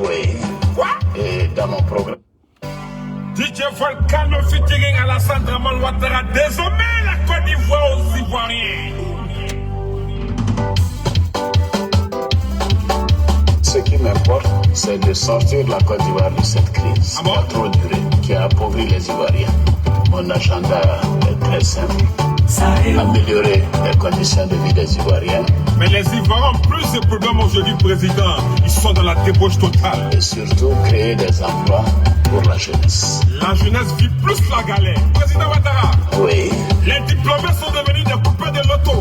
Oui. Quoi? Et dans mon programme. DJ Volcano featuring Alassane Draman Ouattara, désormais la Côte d'Ivoire aux Ivoiriens. Ce qui m'importe, c'est de sortir la Côte d'Ivoire de cette crise qui a trop duré, qui a appauvri les Ivoiriens. Mon agenda est très simple. Améliorer les conditions de vie des Ivoiriens. Mais les Ivoiriens ont plus de problèmes aujourd'hui, président. Ils sont dans la débauche totale. Et surtout créer des emplois pour la jeunesse. La jeunesse vit plus la galère. Président Ouattara. Oui. Les diplômés sont devenus des coupeurs de loto.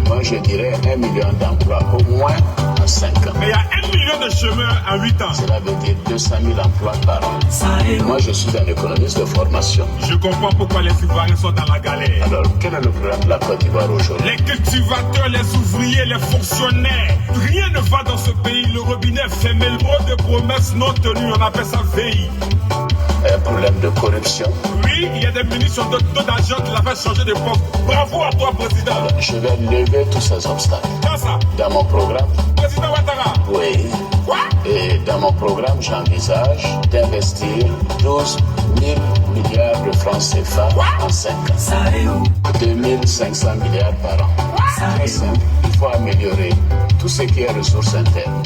Moi, je dirais 1 million d'emplois au moins en 5 ans. Mais il y a 1 million de chômeurs en 8 ans. Cela veut dire 200 000 emplois par an. Moi, je suis un économiste de formation. Je comprends pourquoi les Ivoiriens sont dans la galère. Alors, quel est le problème de la Côte d'Ivoire aujourd'hui? Les cultivateurs, les ouvriers, les fonctionnaires. Rien ne va dans ce pays. Le robinet est fermé. Trop de promesses non tenues. On appelle ça VI. Un problème de corruption. Oui, il y a des munitions de taux d'argent qui l'a fait changer de poste. Bravo à toi, président. Alors, je vais lever tous ces obstacles. Comment ça? Dans mon programme. Président Ouattara. Oui. Quoi? Et dans mon programme, j'envisage d'investir 12 000 milliards de francs CFA en 5 ans. 2500 milliards par an. Très simple. Il faut améliorer tout ce qui est ressources internes.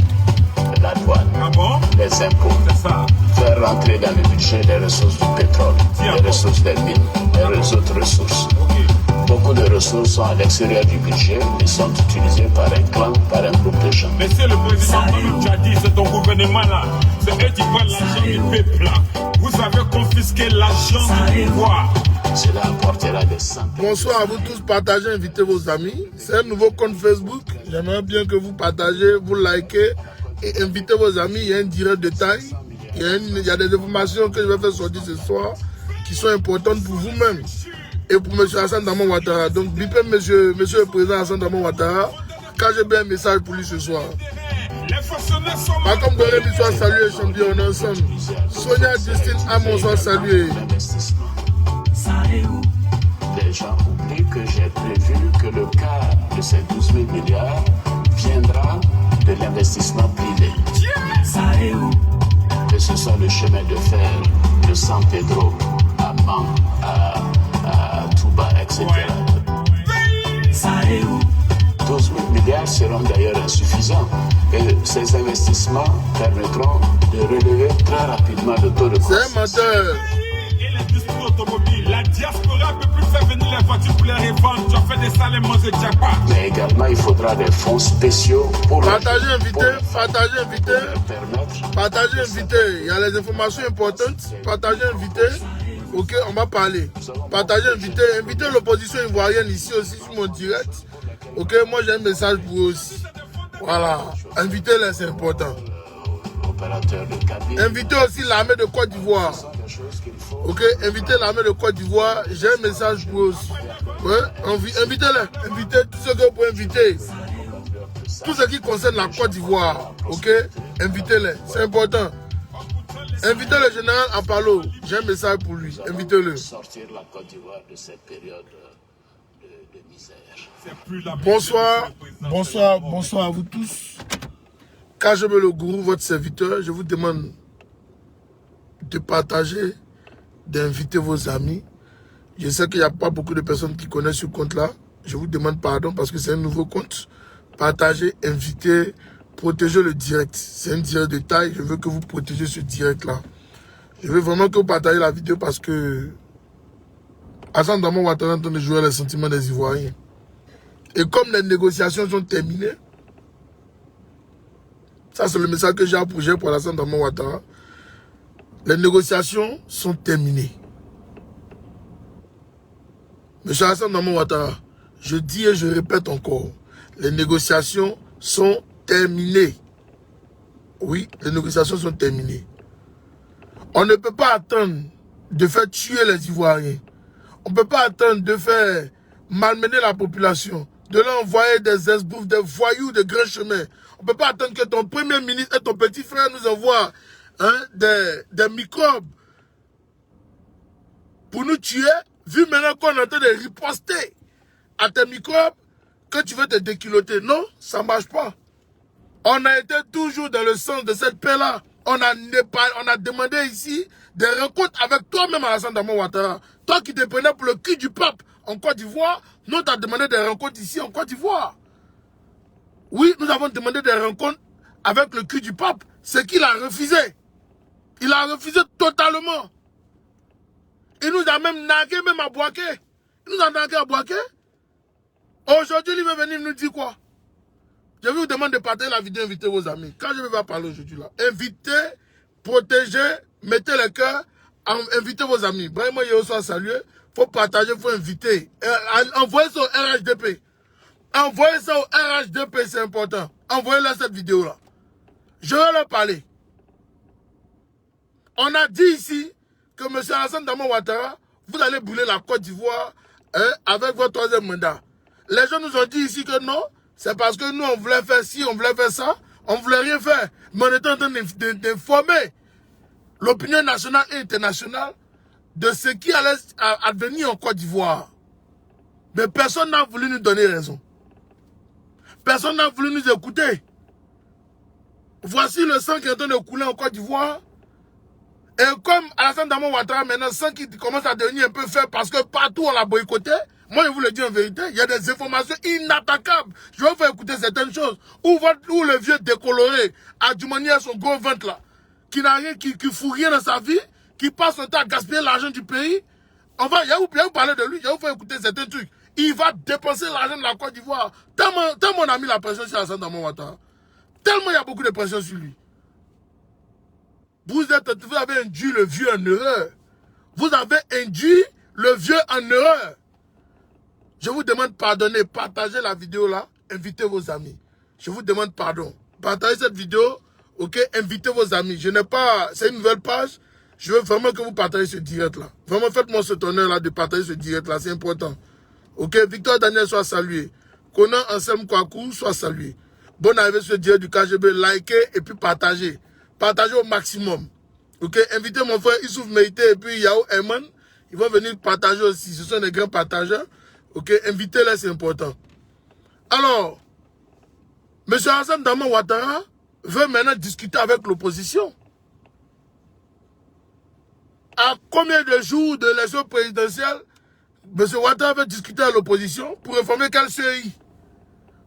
La douane, les impôts, faire rentrer dans le budget les ressources du pétrole, les ressources des mines, les autres ressources. Beaucoup de ressources sont à l'extérieur du budget et sont utilisées par un clan, par un groupe de gens. Monsieur le président, comme tu as dit, c'est ton gouvernement là. C'est eux qui prennent l'argent du peuple là. Vous avez confisqué l'argent du pouvoir. Cela apportera des centaines. Bonsoir à vous tous, partagez, invitez vos amis. C'est un nouveau compte Facebook. J'aimerais bien que vous partagez, vous likez et invitez vos amis. Il y a un direct de taille. Il y a des informations que je vais faire sortir ce soir qui sont importantes pour vous-même et pour M. Alassane Draman Ouattara. Donc, bipez monsieur le président Alassane Draman Ouattara, car j'ai bien un message pour lui ce soir. Malcolm Doremi soit salué, champion, on est ensemble. Sonia Justine Amon soit saluée. Les gens oublient que j'ai prévu que le quart de ces 12 000 milliards viendra de l'investissement privé. Que ce soit le chemin de fer de San Pedro à Man, à Touba, etc. 12 000 milliards seront d'ailleurs insuffisants et ces investissements permettront de relever très rapidement le taux de croissance. C'est un menteur. Et l'industrie automobile, la diaspora ne peut plus faire venir les voitures pour les revendre. Tu as fait des salles et manger Japa. Mais également, il faudra des fonds spéciaux pour partagez, invité, partagez, invité. Il y a les informations importantes. Partagez, invité. Ok, on va parler. Partagez, invité. Invitez l'opposition ivoirienne ici aussi sur mon direct. Ok, moi j'ai un message pour eux aussi. Voilà, invitez-les, c'est important. Invitez aussi l'armée de Côte d'Ivoire. Ok, invitez l'armée de Côte d'Ivoire. J'ai un message pour eux aussi. Ouais, invitez-les. Invitez tout ce que vous pouvez inviter. Tout ce qui concerne la Côte d'Ivoire. Ok, invitez-les. C'est important. Invitez le général Apalo. J'ai un message pour lui. Invitez-le. Sortir la Côte d'Ivoire de cette période de misère. Bonsoir à vous tous. KGB le gourou, votre serviteur, je vous demande de partager, d'inviter vos amis. Je sais qu'il n'y a pas beaucoup de personnes qui connaissent ce compte-là. Je vous demande pardon parce que c'est un nouveau compte. Partagez, invitez, protégez le direct. C'est un direct de taille. Je veux que vous protégez ce direct-là. Je veux vraiment que vous partagez la vidéo parce que Alassane Draman Ouattara est en train de jouer les sentiments des Ivoiriens. Et comme les négociations sont terminées, ça c'est le message que j'ai pour Alassane Draman Ouattara. Les négociations sont terminées. Monsieur Alassane Draman Ouattara, je dis et je répète encore, les négociations sont terminées. Oui, les négociations sont terminées. On ne peut pas attendre de faire tuer les Ivoiriens. On ne peut pas attendre de faire malmener la population, de leur envoyer des esbouffes, des voyous de grands chemins. On ne peut pas attendre que ton premier ministre et ton petit frère nous envoient des microbes pour nous tuer, vu maintenant qu'on est en train de riposter à tes microbes, que tu veux te déculoter. Non, ça ne marche pas. On a été toujours dans le sens de cette paix-là. On a demandé ici des rencontres avec toi-même, Alassane Dramane Ouattara. Toi qui te prenais pour le cul du peuple en Côte d'Ivoire, nous t'as demandé des rencontres ici en Côte d'Ivoire. Oui, nous avons demandé des rencontres avec le cul du pape. C'est qu'il a refusé. Il a refusé totalement. Il nous a même nagué, même à Bouaké. Il nous a nagué à Bouaké. Aujourd'hui, il va venir nous dire quoi? Je vous demande de partager la vidéo, inviter vos amis. Quand je vais parler aujourd'hui là, invitez, protégez, mettez le cœur, invitez vos amis. Vraiment, il soit salué. Il faut partager, il faut inviter. Envoyez ça au RHDP. Envoyez ça au RHDP, c'est important. Envoyez-leur cette vidéo-là. Je vais leur parler. On a dit ici que M. Alassane Dramane Ouattara, vous allez brûler la Côte d'Ivoire avec votre troisième mandat. Les gens nous ont dit ici que non, c'est parce que nous, on voulait faire ci, on voulait faire ça, on ne voulait rien faire. Mais on était en train d'informer l'opinion nationale et internationale de ce qui allait advenir en Côte d'Ivoire. Mais personne n'a voulu nous donner raison. Personne n'a voulu nous écouter. Voici le sang qui est en train de couler en Côte d'Ivoire. Et comme Alassane Dramane Ouattara, maintenant, sang qui commence à devenir un peu faible parce que partout on l'a boycotté, moi je vous le dis en vérité, il y a des informations inattaquables. Je vais vous faire écouter certaines choses. Où le vieux décoloré a du manière à son gros ventre là, qui n'a rien, qui fout rien dans sa vie, qui passe son temps à gaspiller l'argent du pays. Je vais vous parler de lui, je vais vous faire écouter certains trucs. Il va dépenser l'argent de la Côte d'Ivoire. Tellement on a mis la pression sur Alassane Dramane Ouattara. Tellement il y a beaucoup de pression sur lui. Vous avez induit le vieux en erreur. Vous avez induit le vieux en erreur. Je vous demande pardonner, partagez la vidéo là, invitez vos amis. Je vous demande pardon. Partagez cette vidéo, ok, invitez vos amis. Je n'ai pas, c'est une nouvelle page. Je veux vraiment que vous partagez ce direct là. Vraiment faites-moi ce honneur là de partager ce direct là, c'est important. Ok, Victor Daniel soit salué. Conan Anselme Kouakou soit salué. Bonne arrivée sur le direct du KGB, likez et puis partagez. Partagez au maximum. Ok, invitez mon frère Issouf Meïté et puis Yao Herman. Ils vont venir partager aussi. Ce sont des grands partageurs. Ok, invitez-les, c'est important. Alors, M. Alassane Dramane Ouattara veut maintenant discuter avec l'opposition. À combien de jours de l'élection présidentielle, M. Ouattara veut discuter avec l'opposition pour réformer quel CEI?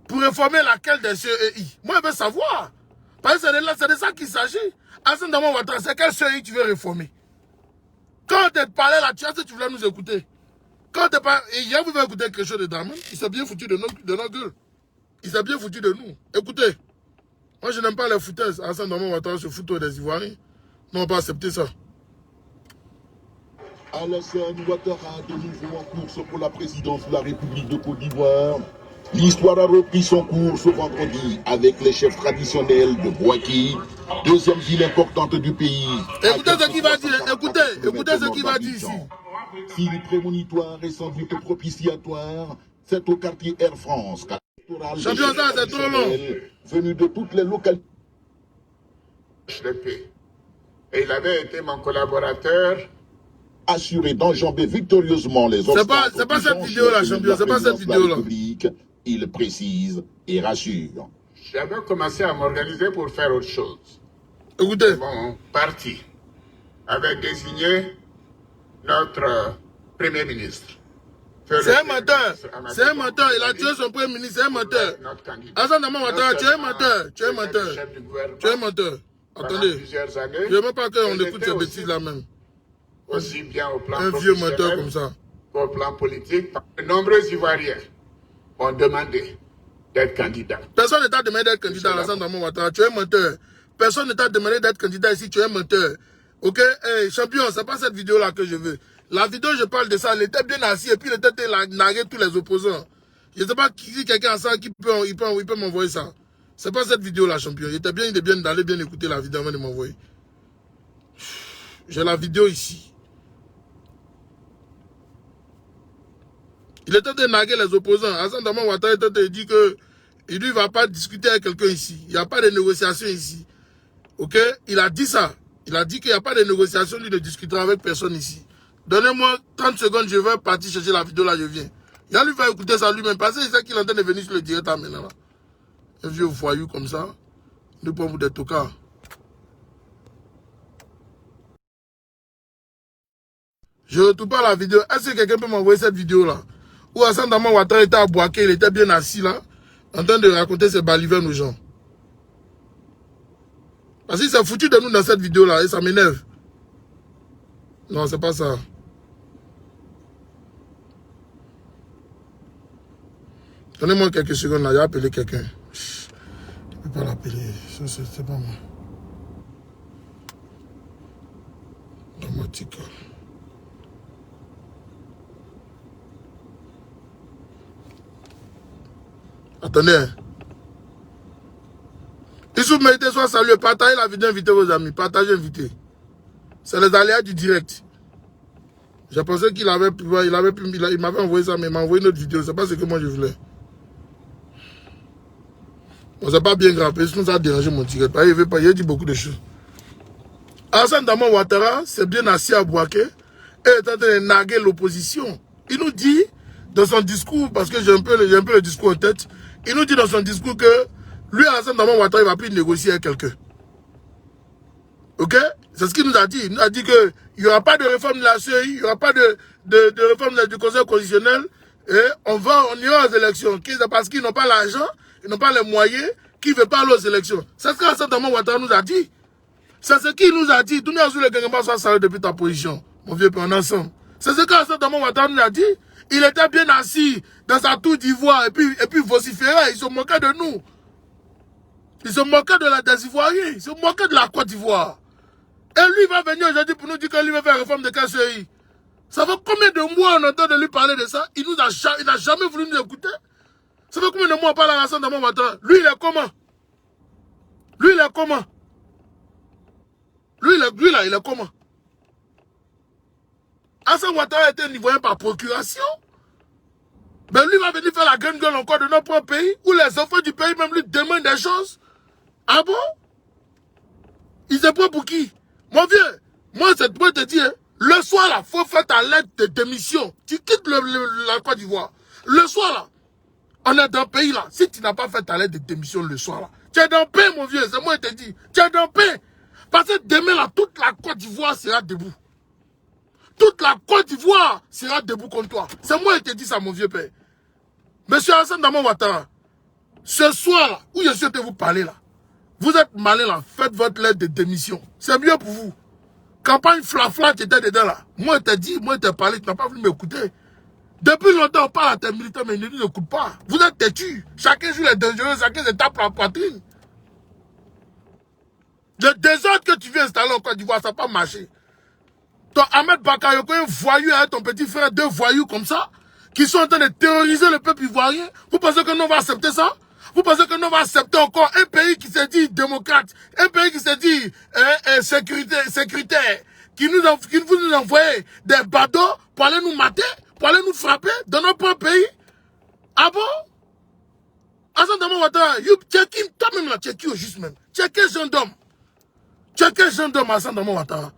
Pour réformer laquelle des CEI? Moi, je veux savoir. Parce que c'est de ça qu'il s'agit. Alassane Dramane Ouattara, c'est quel CEI tu veux réformer? Quand tu te parlais là, tu as dit que tu voulais nous écouter. Quand tu parles, hier vous avez écouté quelque chose de Dramane, il s'est bien foutu de nos gueules. Il s'est bien foutu de nous. Écoutez, moi je n'aime pas les foutaises. Alassane Dramane Ouattara se fout des Ivoiriens. Non, on ne va pas accepter ça. Alassane Ouattara de nouveau en course pour la présidence de la République de Côte d'Ivoire. L'histoire a repris son cours ce vendredi avec les chefs traditionnels de Bouaké, deuxième ville importante du pays. Écoutez ce qu'il va dire, écoutez ce qu'il va dire ici. Si le prémonitoire est sans doute propitiatoire, c'est au quartier Air France. Champion, ça c'est trop long. Venu de toutes les localités. Et il avait été mon collaborateur. Assuré d'enjamber victorieusement les obstacles. C'est pas cette vidéo-là, champion, c'est pas cette vidéo-là. Il précise et rassure. J'avais commencé à m'organiser pour faire autre chose. Écoutez. Mon parti avait désigné notre Premier ministre. C'est un menteur. C'est un menteur. Il a tué son Premier ministre. C'est un menteur. Alassane Dramane Ouattara, tu es un menteur. Tu es un menteur. Tu es un menteur. Attendez. Je ne veux même pas qu'on écoute ces bêtises-là même. Aussi bien au plan un vieux menteur comme ça. Au plan politique. De nombreux Ivoiriens ont demandé d'être candidats. Personne ne t'a demandé d'être candidat à Alassane Dramane Ouattara. Tu es un menteur. Personne ne t'a demandé d'être candidat ici. Tu es un menteur. Ok, hey, champion, c'est pas cette vidéo-là que je veux. La vidéo, je parle de ça. Il était bien assis et puis il était nargué tous les opposants. Je ne sais pas si quelqu'un a ça qui peut m'envoyer ça. C'est pas cette vidéo-là, champion. Il était bien d'aller bien écouter la vidéo avant de m'envoyer. J'ai la vidéo ici. Il était de narguer les opposants. Alassane Dramane Ouattara était de dire que il ne va pas discuter avec quelqu'un ici. Il n'y a pas de négociation ici. Ok? Il a dit ça. Il a dit qu'il n'y a pas de négociation, lui ne discutera avec personne ici. Donnez-moi 30 secondes, je vais partir chercher la vidéo là, je viens. Il va lui faire écouter ça lui-même, parce qu'il sait qu'il est en train de venir sur le direct maintenant. Là. Un vieux voyou comme ça, ne peut pas vous être au cas. Je ne retrouve pas la vidéo. Est-ce que quelqu'un peut m'envoyer cette vidéo-là? Où Hassan Dramane Ouattara était à Bouaké, il était bien assis là, en train de raconter ses balivernes aux gens. Parce qu'il s'est foutu de nous dans cette vidéo-là et ça m'énerve. Non, c'est pas ça. Donnez-moi quelques secondes là, j'ai appelé quelqu'un. Je ne peux pas l'appeler, c'est pas moi. Dramatique. Attendez. Issouf Méïté soit salué. Partagez la vidéo, invitez vos amis. Partagez, invitez. C'est les aléas du direct. J'ai pensé qu'il m'avait envoyé ça, mais il m'a envoyé une autre vidéo. C'est pas ce que moi je voulais. Bon, c'est pas bien grave. Sinon, ça a dérangé mon direct. Il a dit beaucoup de choses. Hassan Dramane Ouattara s'est bien assis à Bouaké et est en train de narguer l'opposition. Il nous dit, dans son discours, parce que j'ai un peu le discours en tête, il nous dit dans son discours que lui, Hassan Dramane Ouattara, il ne va plus négocier avec quelqu'un. Ok? C'est ce qu'il nous a dit. Il nous a dit qu'il n'y aura pas de réforme de la CEI, il n'y aura pas de réforme du Conseil constitutionnel, et on ira aux élections. Parce qu'ils n'ont pas l'argent, ils n'ont pas les moyens, qu'ils ne veulent pas aller aux élections. C'est ce que Hassan Dramane Ouattara nous a dit. C'est ce qu'il nous a dit. Tout le monde a dit que ça depuis ta position. Mon vieux père, on est ensemble. C'est ce que Hassan Dramane Ouattara nous a dit. Il était bien assis dans sa tour d'ivoire et puis vociférait. Ils se moquaient de nous. Ils se moquaient des Ivoiriens. Ils se moquaient de la Côte d'Ivoire. Et lui va venir aujourd'hui pour nous dire que lui va faire réforme de KCI. Ça fait combien de mois on entend de lui parler de ça? Il n'a jamais voulu nous écouter. Ça fait combien de mois on parle à Hassan Dramane Ouattara? Lui, il est comment? Lui, il est comment? Lui, là, il est comment? Hassan Ouattara était un Ivoirien par procuration. Mais lui va venir faire la grande gueule encore de notre propre pays, où les enfants du pays même lui demandent des choses. Ah bon? Il se prend pour qui? Mon vieux, moi, c'est pour te dire, le soir là, il faut faire ta lettre de démission. Tu quittes la Côte d'Ivoire. Le soir là, on est dans le pays là. Si tu n'as pas fait ta lettre de démission le soir là, tu es dans le pays, mon vieux, c'est moi qui te dis. Tu es dans le pays. Parce que demain là, toute la Côte d'Ivoire sera debout. Toute la Côte d'Ivoire sera debout contre toi. C'est moi qui te dis ça, mon vieux père. Monsieur Hassan Dramane Ouattara, ce soir là, où je suis de vous parler là, vous êtes malin là, faites votre lettre de démission. C'est mieux pour vous. Campagne flafla, tu étais dedans là. Moi je t'ai dit, moi je t'ai parlé, tu n'as pas voulu m'écouter. Depuis longtemps on parle à tes militants, mais ils ne nous écoutent pas. Vous êtes têtus. Chacun joue les dangereux, chacun se tape la poitrine. Le désordre que tu viens installer en Côte d'Ivoire, ça n'a pas marché. Ton Ahmed Bakayoko, un voyou, hein, ton petit frère, deux voyous comme ça, qui sont en train de terroriser le peuple ivoirien. Vous pensez que nous on va accepter ça? Vous pensez que nous on va accepter encore un pays qui se dit démocrate, un pays qui se dit sécuritaire, qui vous nous envoie des badauds pour aller nous mater, pour aller nous frapper dans notre propre pays? Ah bon? Hassan Dramane Ouattara, check him, toi-même là, check you juste même. Check un gendarme. Check un gendarme Hassan Dramane Ouattara.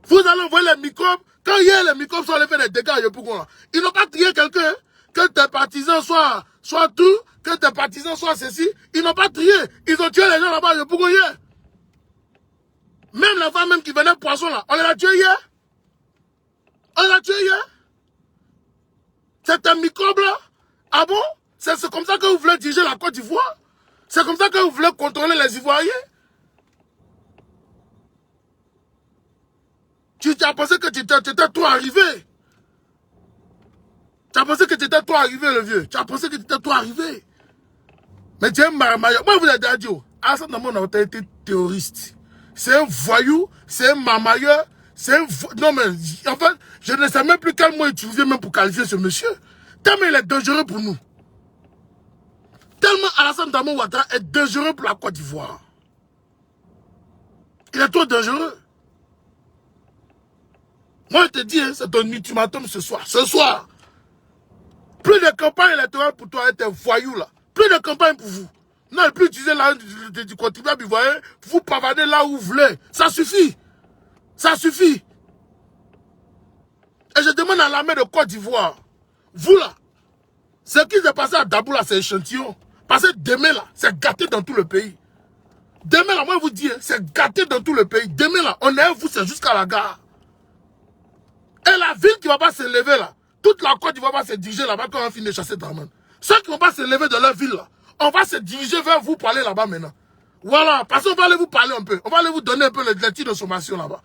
Vous allez envoyer les microbes. Quand hier les microbes sont allés faire des dégâts, ils n'ont pas trié quelqu'un. Que tes partisans soient tout, que tes partisans soient ceci. Ils n'ont pas trié. Ils ont tué les gens là-bas, hier. Même la femme même qui venait poisson là, on les a tués hier. On les a tués hier. C'est un microbe là. Ah bon? C'est comme ça que vous voulez diriger la Côte d'Ivoire? C'est comme ça que vous voulez contrôler les Ivoiriens? Tu as pensé que tu étais trop arrivé. Tu as pensé que tu étais trop arrivé, le vieux. Tu as pensé que tu étais trop arrivé. Mais tu es un marmailleur. Moi, vous avez dit, Hassan Dramane Ouattara été terroriste. C'est un voyou, c'est un marmailleur, c'est un... Non, mais en fait, je ne sais même plus quel mot utiliser même pour qualifier ce monsieur. Tellement il est dangereux pour nous. Tellement Hassan Dramane Ouattara est dangereux pour la Côte d'Ivoire. Il est trop dangereux. Moi, je te dis, hein, c'est ton ultimatum ce soir. Ce soir. Plus de campagne électorale pour toi, t'es voyou là. Plus de campagne pour vous. Non, plus utiliser l'argent du contribuable ivoirien, vous pavardez là où vous voulez. Ça suffit. Ça suffit. Et je demande à l'armée de Côte d'Ivoire, vous là, ce qui s'est passé à Dabou là, c'est échantillon. Parce que demain là, c'est gâté dans tout le pays. Demain là, moi je vous dis, c'est gâté dans tout le pays. Demain là, on est vous, c'est jusqu'à la gare. Et la ville qui ne va pas se lever là, toute la Côte d'Ivoire va se diriger là-bas quand on finit de chasser Dramane. Ceux qui ne vont pas se lever de leur ville là, on va se diriger vers vous pour aller là-bas maintenant. Voilà, parce qu'on va aller vous parler un peu. On va aller vous donner un peu les titres de sommation là-bas.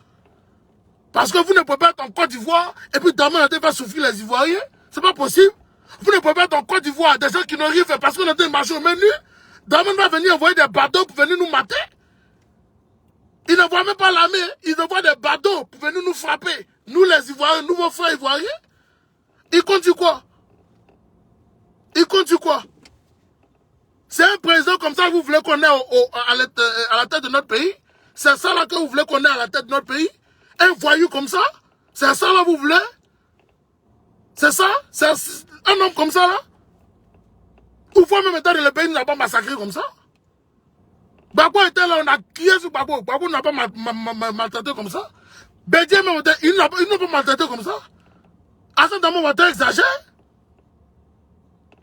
Parce que vous ne pouvez pas être en Côte d'Ivoire et puis Dramane va souffrir les Ivoiriens. C'est pas possible. Vous ne pouvez pas être en Côte d'Ivoire, des gens qui n'ont rien fait parce qu'on était marché au menu. Dramane va venir envoyer des bateaux pour venir nous mater. Il ne voit même pas l'armée, il envoie des bateaux pour venir nous frapper. Nous les Ivoiriens, nous vos frères Ivoiriens. Il compte sur quoi? Il compte sur quoi? C'est un président comme ça que vous voulez qu'on ait à la tête de notre pays? C'est ça là que vous voulez qu'on ait à la tête de notre pays? Un voyou comme ça? C'est ça là que vous voulez? C'est ça? C'est un homme comme ça là? Ou faut même état de le pays nous n'a pas massacré comme ça? Bako était là, on a crié sur Bako. Bako n'a pas maltraité comme ça. Bédié même, il n'a pas maltraité comme ça. Assane Dramane Ouattara exagère.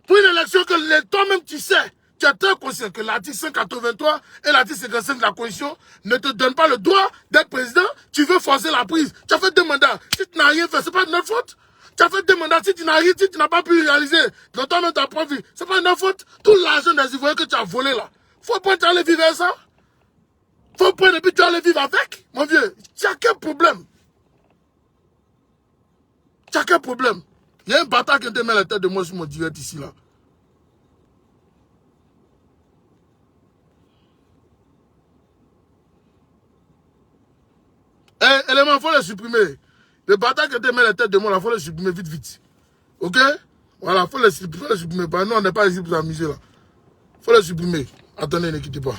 Pour une élection que toi-même tu sais, tu es très conscient que l'article 183 et l'article 55 de la Constitution ne te donnent pas le droit d'être président. Tu veux forcer la prise. Tu as fait 2 mandats. Si tu n'as rien fait, c'est pas de notre faute. Tu as fait 2 mandats. Si tu n'as rien, si tu n'as pas pu réaliser dans toi-même ta propre vie, c'est pas de notre faute. Tout l'argent des Ivoiriens que tu as volé là. Faut pas aller vivre avec ça. Faut prendre et puis tu vas aller vivre avec. Mon vieux, tu as quel problème? Tu as quel problème? Il y a un bâtard qui te met la tête de moi sur mon direct ici là. Eh, élément, il faut le supprimer. Le bâtard qui te met la tête de moi là, il faut le supprimer vite, vite. Ok? Voilà, il faut le supprimer. Bah, nous, on n'est pas ici pour s'amuser là. Il faut le supprimer. Attendez, ne quittez pas.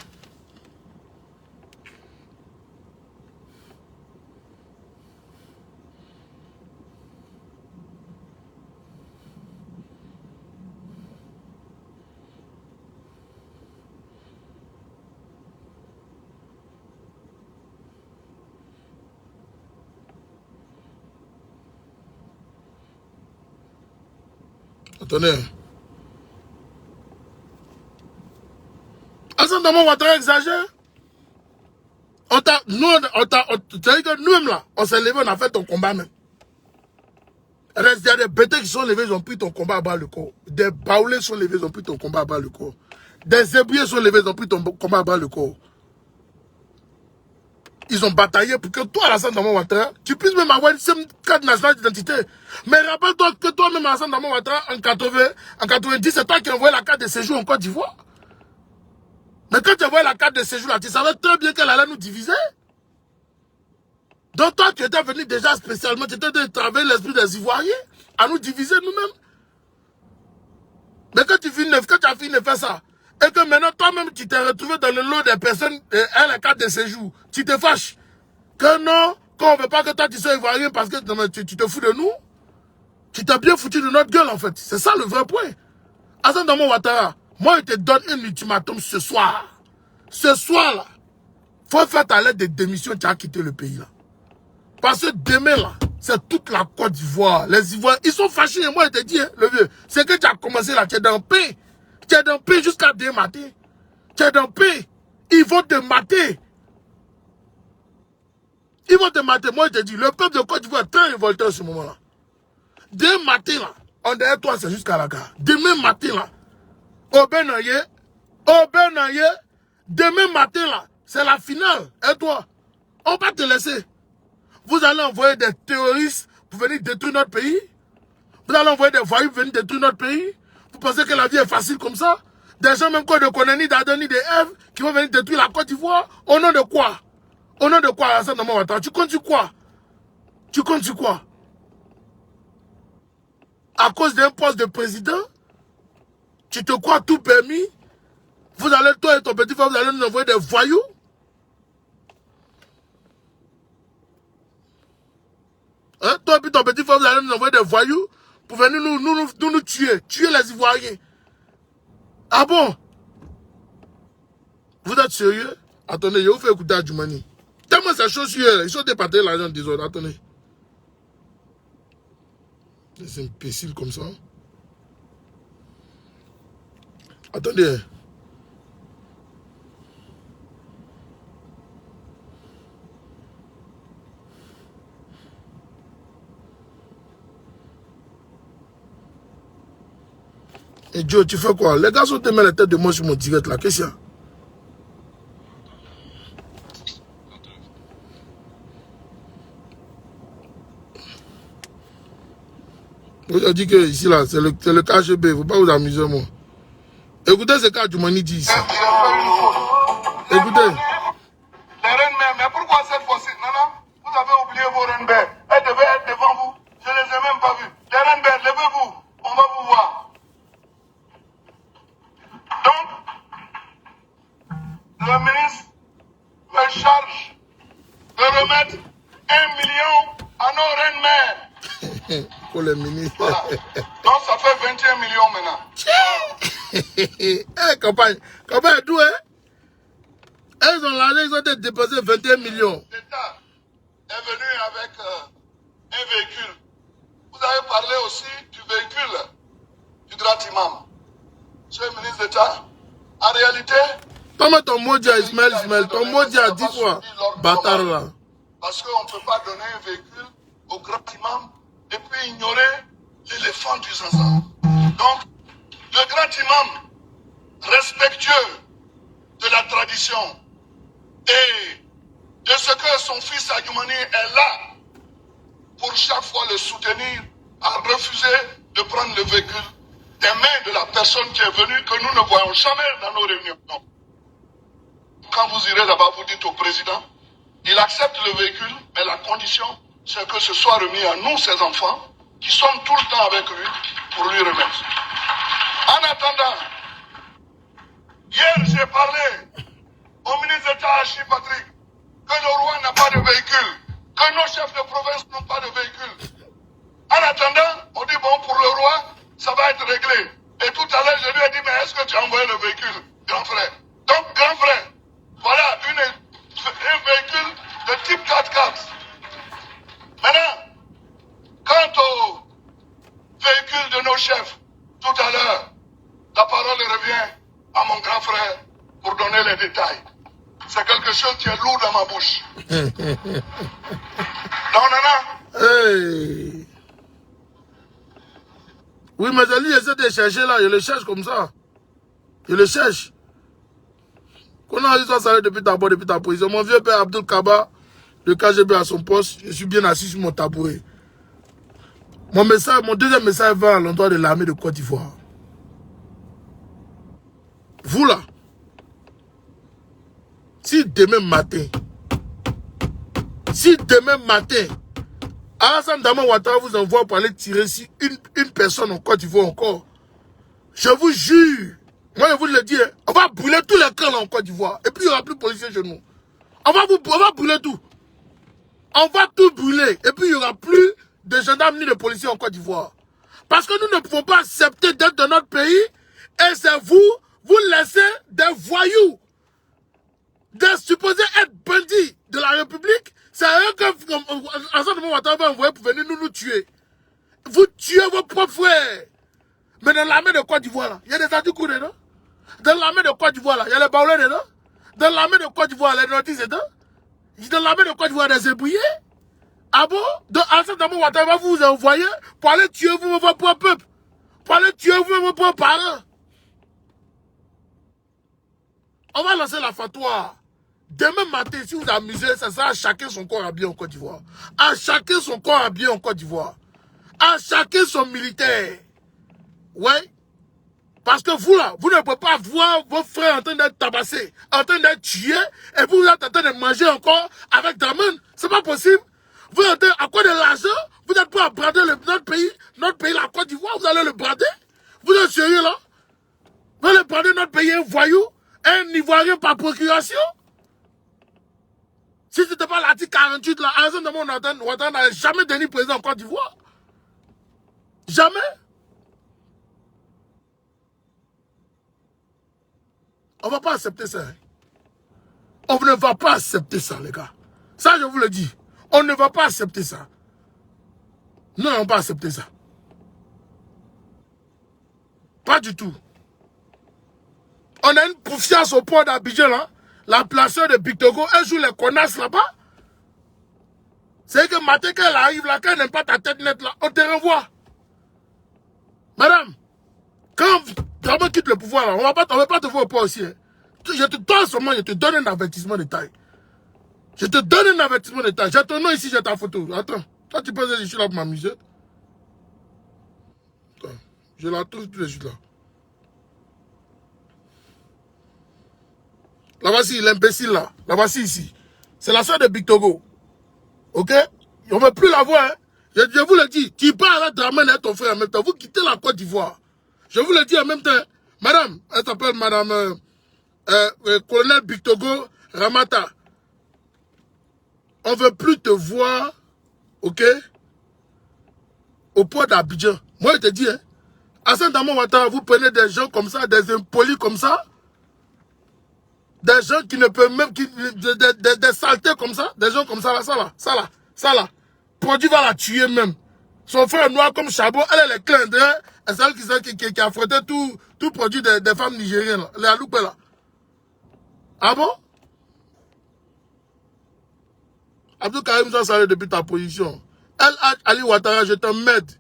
Attendez. Assane Dramane Ouattara exagère. C'est-à-dire que nous-mêmes là, on s'est levé, on a fait ton combat même. Il y a des bêtés qui sont levés, ils ont pris ton combat à bas le corps. Des baoulés sont levés, ils ont pris ton combat à bas le corps. Des ébriers sont levés, ils ont pris ton combat à bas le corps. Ils ont bataillé pour que toi, Assane Dramane Ouattara, tu puisses même avoir une carte nationale d'identité. Mais rappelle-toi que toi-même, Assane Dramane Ouattara, en 90, c'est toi qui as envoyé la carte de séjour en Côte d'Ivoire. Mais quand tu envoyé la carte de séjour là, tu savais très bien qu'elle allait nous diviser. Donc toi, tu étais venu déjà spécialement, tu étais de travailler l'esprit des Ivoiriens, à nous diviser nous-mêmes. Mais quand tu as fini de faire ça, et que maintenant toi-même tu t'es retrouvé dans le lot des personnes à la carte de séjour, tu te fâches. Que non, qu'on ne veut pas que toi tu sois Ivoirien parce que non, tu te fous de nous. Tu t'es bien foutu de notre gueule en fait. C'est ça le vrai point. Assane Dramane Ouattara, moi je te donne un ultimatum ce soir. Ce soir là, faut faire ta lettre de démission, tu as quitté le pays là. Parce que demain là, c'est toute la Côte d'Ivoire. Les Ivoiriens, ils sont fâchés. Moi, je te dis, hein, le vieux, c'est que tu as commencé là, tu es dans le pain. Tu es dans le pain jusqu'à demain matin. Tu es dans le pain. Ils vont te mater. Ils vont te mater. Moi, je te dis, le peuple de Côte d'Ivoire est très révolté à ce moment-là. Demain matin là, on derrière toi, c'est jusqu'à la gare. Demain matin là, au Benaye, demain matin là, c'est la finale. Et toi, on va te laisser. Vous allez envoyer des terroristes pour venir détruire notre pays? Vous allez envoyer des voyous pour venir détruire notre pays? Vous pensez que la vie est facile comme ça? Des gens même qu'on ne connaît ni d'Adam ni d'Ève qui vont venir détruire la Côte d'Ivoire? Au nom de quoi? Au nom de quoi, Assane Dramane Ouattara? Tu comptes sur quoi? Tu comptes sur quoi? À cause d'un poste de président? Tu te crois tout permis? Vous allez, toi et ton petit frère, vous allez nous envoyer des voyous? Hein? Toi et puis ton petit frère, vous allez nous envoyer des voyous pour venir nous tuer. Tuer les Ivoiriens. Ah bon? Vous êtes sérieux? Attendez, je vous fais écouter à Djoumani. Tellement ces choses, ils sont départés l'argent des autres. Attendez. Des imbéciles comme ça. Attendez. Et Joe, tu fais quoi? Les gars sont te mettent la tête de moi sur mon direct là. Qu'est-ce qu'il y a? On dit que ici là, c'est le KGB, il ne faut pas vous amuser moi. Écoutez ce qu'a Djoumani dit ici. Écoutez. Les reines mères, mais pourquoi cette fois-ci? Nana, vous avez oublié vos reines mères. Elles devaient être devant vous. Je ne les ai même pas vues. Les reines mères, levez-vous. On va vous voir. Donc, le ministre me charge de remettre 1 million à nos reines mères. Pour le ministre. Voilà. Donc, ça fait 21 millions maintenant. Eh, campagne d'où, hein? Elles ont l'argent, ils ont été dépensés 21 millions. L'État est venu avec un véhicule. Vous avez parlé aussi du véhicule du grand imam. Monsieur le ministre d'État, en réalité... Comment ton mot dit à Ismaël, ton mot dit à 10 fois, bâtard là. Parce qu'on ne peut pas donner un véhicule au grand imam et puis ignorer l'éléphant du Zaza. Donc, le grand imam, respectueux de la tradition et de ce que son fils Adjoumani est là pour chaque fois le soutenir, a refusé de prendre le véhicule des mains de la personne qui est venue, que nous ne voyons jamais dans nos réunions. Non. Quand vous irez là-bas, vous dites au président, il accepte le véhicule, mais la condition, c'est que ce soit remis à nous, ses enfants, qui sommes tout le temps avec lui, pour lui remettre. En attendant, hier j'ai parlé au ministre d'État Achille Patrick que le roi n'a pas de véhicule, que nos chefs de province n'ont pas de véhicule. En attendant, on dit bon, pour le roi, ça va être réglé. Et tout à l'heure, je lui ai dit, mais est-ce que tu as envoyé le véhicule, grand frère? Donc, grand frère, voilà un véhicule de type 4x4. Maintenant, quant au véhicule de nos chefs, tout à l'heure, la parole revient à mon grand frère pour donner les détails. C'est quelque chose qui est lourd dans ma bouche. Non, Nana? Hey. Oui, mais lui, essaie de chercher là, je le cherche comme ça. Je le cherche. Qu'on a dit ça depuis ta position. Mon vieux père Abdul Kaba, le KGB à son poste, je suis bien assis sur mon tabouret. Mon deuxième message va à l'endroit de l'armée de Côte d'Ivoire. Vous là, si demain matin, Alassane Dramane Ouattara vous envoie pour aller tirer sur une personne en Côte d'Ivoire encore, je vous jure, moi je vous le dis, on va brûler tous les camps là en Côte d'Ivoire. Et puis il n'y aura plus de policiers chez nous. On va brûler tout. On va tout brûler. Et puis il n'y aura plus de gendarmes ni de policiers en Côte d'Ivoire. Parce que nous ne pouvons pas accepter d'être dans notre pays. Et c'est vous laissez des voyous, des supposés être bandits de la République. C'est eux que Alassane Dramane Ouattara va envoyer pour venir nous tuer. Vous tuez vos propres frères. Mais dans l'armée de Côte d'Ivoire, là, il y a des Adoukou dedans. Dans l'armée de Côte d'Ivoire, là, il y a les Baoulés dedans. Dans l'armée de Côte d'Ivoire, les Nordistes dedans. Dans l'armée de Côte d'Ivoire, des Ébouillés. Ah bon? Donc Alassane Dramane Ouattara va vous envoyer pour aller tuer vous, vos propres peuples. Pour aller tuer vous, vos propres parents. On va lancer la fatwa. Demain matin, si vous amusez, ça sera à chacun son corps habillé en Côte d'Ivoire. À chacun son corps habillé en Côte d'Ivoire. À chacun son militaire. Ouais. Parce que vous là, vous ne pouvez pas voir vos frères en train d'être tabassés, en train d'être tués, et vous êtes en train de manger encore avec Dramane. C'est pas possible. Vous êtes à quoi de l'argent? Vous êtes pas à brader notre pays, la Côte d'Ivoire, vous allez le brader? Vous êtes sérieux là? Vous allez brader notre pays, un voyou, un Ivoirien par procuration? Si ce n'était pas l'article 48, là, Alassane Dramane Ouattara n'allait jamais devenir président en Côte d'Ivoire. Jamais. On ne va pas accepter ça. Hein. On ne va pas accepter ça, les gars. Ça, je vous le dis. On ne va pas accepter ça. Nous n'allons pas accepter ça. Pas du tout. On a une confiance au port d'Abidjan, là. La placeur de Bictogo, un jour les connasses là-bas. C'est que matin, quand elle arrive là, quand elle n'aime pas ta tête nette là, on te renvoie. Madame, Quand Dramane quitte le pouvoir, là, on va pas te voir au pouvoir aussi. Hein. Je te donne seulement, je te donne un avertissement de taille. Je te donne un avertissement de taille. J'ai ton nom ici, j'ai ta photo. Attends, toi tu penses que je suis là pour m'amuser? Attends, je la trouve tout de suite là. La voici, l'imbécile là. La voici ici. C'est la soeur de Big Togo. Ok? On ne veut plus la voir. Hein? Je vous le dis. Tu parles à Dramane et ton frère en même temps. Vous quittez la Côte d'Ivoire. Je vous le dis en même temps. Madame, elle s'appelle Madame Colonel Big Togo Ramata. On ne veut plus te voir. Ok? Au port d'Abidjan. Moi, je te dis, hein. Assane Dramane Ouattara, vous prenez des gens comme ça, des impolis comme ça. Des gens qui ne peuvent même... Des saletés comme ça. Des gens comme ça là, ça là. Produit va la tuer même. Son frère noir comme Chabo, elle est le clin d'œil. Et celle qui a frotté tout produit des femmes nigériennes. Les aloupes là. Ah bon? Abdou Karim doit saluer depuis ta position. Elle, Ali Ouattara, je te m'aide.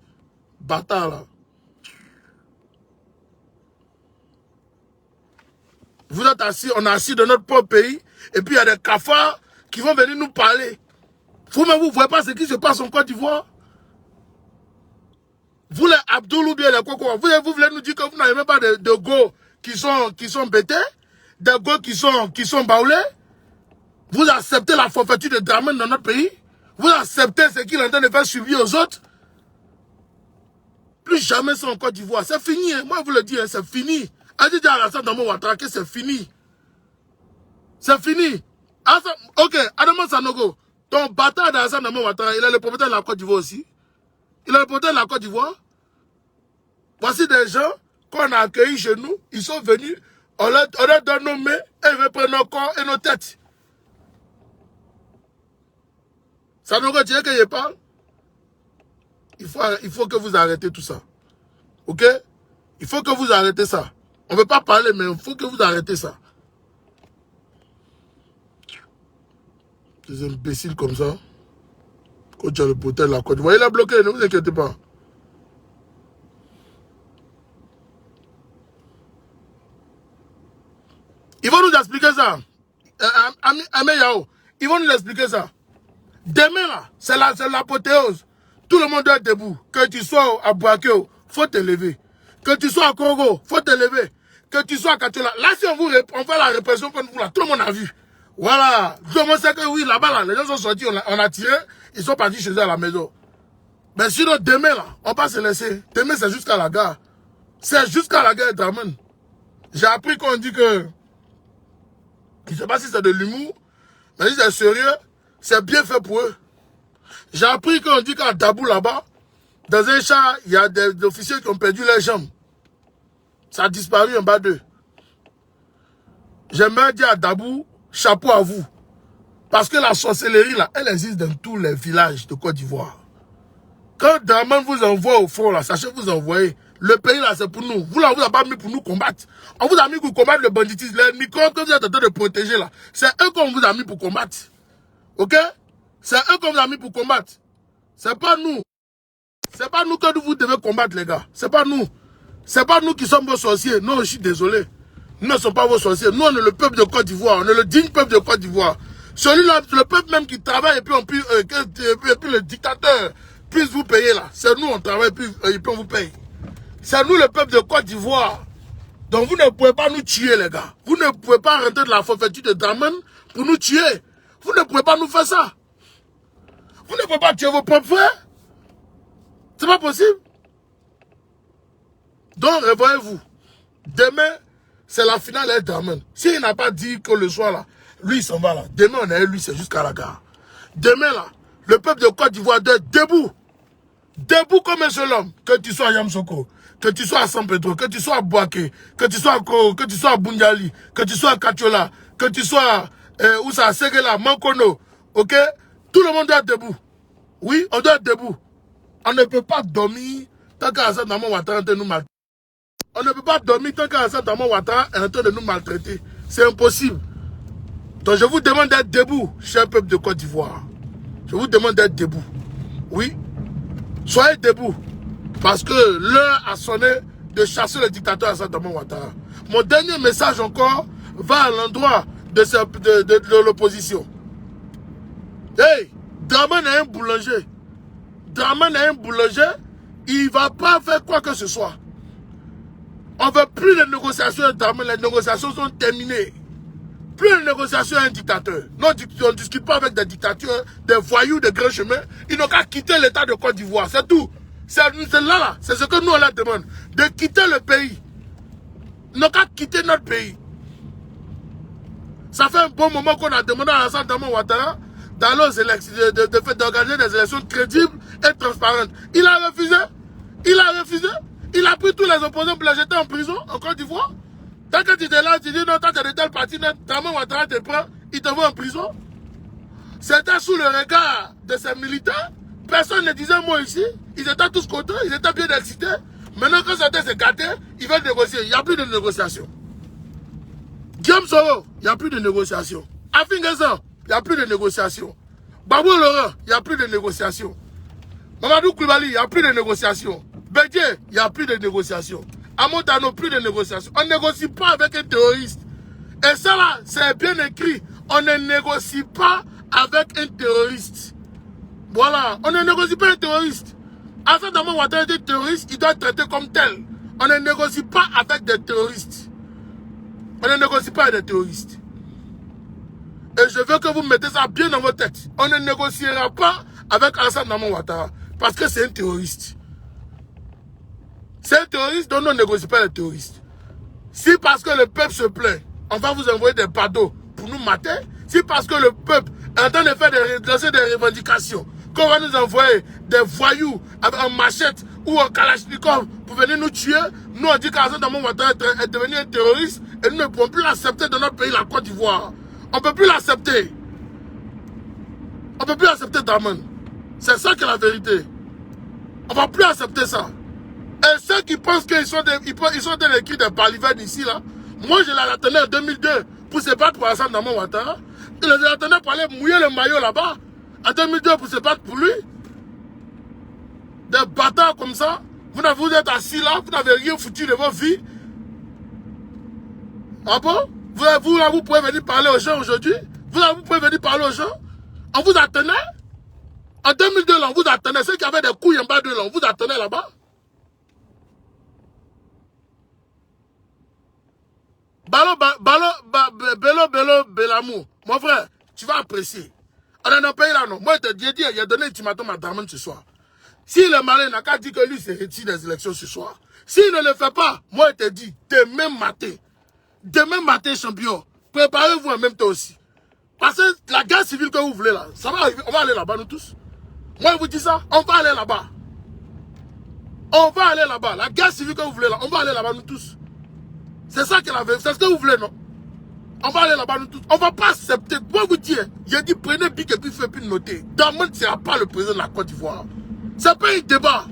Bâtard là. Vous êtes assis, on est assis dans notre propre pays, et puis il y a des cafards qui vont venir nous parler. Vous-même, vous ne voyez pas ce qui se passe en Côte d'Ivoire? Vous les Abdoul ou bien les Coco, vous voulez nous dire que vous n'avez même pas de go qui sont bêtés, des go qui sont baoulés? Vous acceptez la forfaiture de Dramane dans notre pays? Vous acceptez ce qu'il est en train de faire subir aux autres? Plus jamais ça en Côte d'Ivoire. C'est fini, hein. Moi je vous le dis, hein, c'est fini. Adji Alassane Dramane Ouattara, c'est fini. C'est fini. Ok, Adama Sanogo, ton bâtard d'Alassane Dramane Ouattara, il est le propriétaire de la Côte d'Ivoire aussi. Il est le propriétaire de la Côte d'Ivoire. Voici des gens qu'on a accueillis chez nous. Ils sont venus, on leur donne nos mains et ils veulent prendre nos corps et nos têtes. Sanogo, tu veux que je parle? Il faut que vous arrêtez tout ça. Ok? Il faut que vous arrêtez ça. On ne veut pas parler, mais il faut que vous arrêtez ça. Des imbéciles comme ça. Quand tu as le potel de la Côte d'Ivoire, il a bloqué, ne vous inquiétez pas. Ils vont nous expliquer ça. Amé Yao, ils vont nous expliquer ça. Demain, là, c'est l'apothéose. Tout le monde doit être debout. Que tu sois à Bouakéo, il faut te lever. Que tu sois à Congo, il faut te lever. Que tu sois à Katola. Là, si on fait la répression contre vous, là, tout le monde a vu. Voilà. Tout le monde sait que oui, là-bas, là, les gens sont sortis, on a tiré, ils sont partis chez eux à la maison. Mais sinon, demain, là, on va pas se laisser. Demain, c'est jusqu'à la gare. C'est jusqu'à la gare de Dramane. J'ai appris qu'on dit que... Je ne sais pas si c'est de l'humour, mais si c'est sérieux, c'est bien fait pour eux. J'ai appris qu'on dit qu'à Dabou, là-bas, dans un char, il y a des officiers qui ont perdu leurs jambes. Ça a disparu en bas d'eux. J'aimerais dire à Dabou, chapeau à vous. Parce que la sorcellerie, là, elle existe dans tous les villages de Côte d'Ivoire. Quand Dramane vous envoie au front, là, sachez que vous envoyez. Le pays, là, c'est pour nous. Vous, là, vous n'avez pas mis pour nous combattre. On vous a mis pour combattre le banditisme. Les microbes que vous êtes en train de protéger, là, c'est eux qu'on vous a mis pour combattre. Ok? C'est eux qu'on vous a mis pour combattre. C'est pas nous. C'est pas nous que vous devez combattre, les gars. C'est pas nous. C'est pas nous qui sommes vos sorciers. Non, je suis désolé. Nous ne sommes pas vos sorciers. Nous, on est le peuple de Côte d'Ivoire. On est le digne peuple de Côte d'Ivoire. Celui-là, le peuple même qui travaille et puis, le dictateur puisse vous payer là. C'est nous, on travaille et puis on vous paye. C'est nous, le peuple de Côte d'Ivoire. Donc, vous ne pouvez pas nous tuer, les gars. Vous ne pouvez pas rentrer de la forfaiture de Dramane pour nous tuer. Vous ne pouvez pas nous faire ça. Vous ne pouvez pas tuer vos propres frères. C'est pas possible. Donc, réveillez-vous. Demain, c'est la finale à Dramane. S'il n'a pas dit que le soir, là, lui, il s'en va là. Demain, on est lui, c'est jusqu'à la gare. Demain, là, le peuple de Côte d'Ivoire doit être debout. Debout comme un seul homme. Que tu sois à Yamsoko, que tu sois à San Pedro, que tu sois à Bouaké, que tu sois à Koro, que tu sois à Bundiali, que tu sois à Katiola, que tu sois à Segela, Mankono. Ok? Tout le monde doit être debout. Oui, on doit être debout. On ne peut pas dormir tant qu'Alassane Dramane Ouattara est en train de nous maltraiter. On ne peut pas dormir tant qu'Alassane Dramane Ouattara est en train de nous maltraiter. C'est impossible. Donc je vous demande d'être debout, cher peuple de Côte d'Ivoire. Je vous demande d'être debout. Oui. Soyez debout. Parce que l'heure a sonné de chasser le dictateur Alassane Dramane Ouattara. Mon dernier message encore va à l'endroit de l'opposition. Hey, Dramane est un boulanger. Dramane est un boulanger. Il ne va pas faire quoi que ce soit. On ne veut plus de négociations avec Dramane. Les négociations sont terminées. Plus de négociations avec un dictateur. Non, on ne discute pas avec des dictateurs, des voyous, des grands chemins. Ils n'ont qu'à quitter l'État de Côte d'Ivoire. C'est tout. C'est là. C'est ce que nous, on leur demande. De quitter le pays. Ils n'ont qu'à quitter notre pays. Ça fait un bon moment qu'on a demandé à Alassane Dramane Ouattara d'organiser des élections crédibles et transparentes. Il a refusé. Il a pris tous les opposants pour les jeter en prison en Côte d'Ivoire. Tant que tu étais là, tu dis non, toi tu es de tel parti, Dramane Ouattara te prend, il te voit en prison. C'était sous le regard de ces militaires. Personne ne disait moi ici. Ils étaient tous contents, ils étaient bien excités. Maintenant que certains se gâtaient, ils veulent négocier. Il n'y a plus de négociation. Guillaume Soro, il n'y a plus de négociation. Afingezan, il n'y a plus de négociation. Babou Laurent, il n'y a plus de négociation. Mamadou Koulibaly, il n'y a plus de négociation. Bédié, il n'y a plus de négociation. Amontano, plus de négociation. On ne négocie pas avec un terroriste. Et ça là, c'est bien écrit. On ne négocie pas avec un terroriste. Voilà, on ne négocie pas un terroriste. Alassane Dramane Ouattara est terroriste, il doit être traité comme tel. On ne négocie pas avec des terroristes. On ne négocie pas avec des terroristes. Et je veux que vous mettez ça bien dans votre tête. On ne négociera pas avec Alassane Dramane Ouattara parce que c'est un terroriste. C'est un terroriste, donc on ne négocie pas les terroristes. Si parce que le peuple se plaint, on va vous envoyer des badauds pour nous mater. Si parce que le peuple est en train de faire des revendications, qu'on va nous envoyer des voyous avec un machette ou un kalachnikov pour venir nous tuer, nous on dit qu'Alassane Dramane Ouattara est devenu un terroriste et nous ne pouvons plus l'accepter dans notre pays, la Côte d'Ivoire. On ne peut plus l'accepter. On ne peut plus accepter Dramane. C'est ça qui est la vérité. On ne va plus accepter ça. Et ceux qui pensent qu'ils sont dans les cris des balivernes ici, là, moi je les attendais en 2002 pour se battre pour Alassane Dramane Ouattara. Je les attendais pour aller mouiller le maillot là-bas. En 2002 pour se battre pour lui. Des bâtards comme ça. Vous êtes assis là, vous n'avez rien foutu de votre vie. Ah bon? Vous pouvez venir parler aux gens aujourd'hui. Vous pouvez venir parler aux gens. On vous attendait. En 2002, là, on vous attendait. Ceux qui avaient des couilles en bas de là, on vous attendait là-bas. Belamou. Mon frère, tu vas apprécier. On est dans un pays là, non. Moi, je te dis, il a donné un ultimatum à Dramane ce soir. Si le malin n'a qu'à dire que lui se retire des élections ce soir, s'il ne le fait pas, moi, je te dis, demain matin, champion, préparez-vous en même temps aussi. Parce que la guerre civile que vous voulez là, ça va arriver, on va aller là-bas nous tous. Moi je vous dis ça, on va aller là-bas. On va aller là-bas. La guerre civile que vous voulez là, on va aller là-bas nous tous. C'est ça qu'elle avait, c'est ce que vous voulez non? On va aller là-bas nous tous. On ne va pas accepter. Moi vous dire, j'ai dit prenez bic et puis faites puis noter. Dramane ne sera pas le président de la Côte d'Ivoire. C'est pas un débat.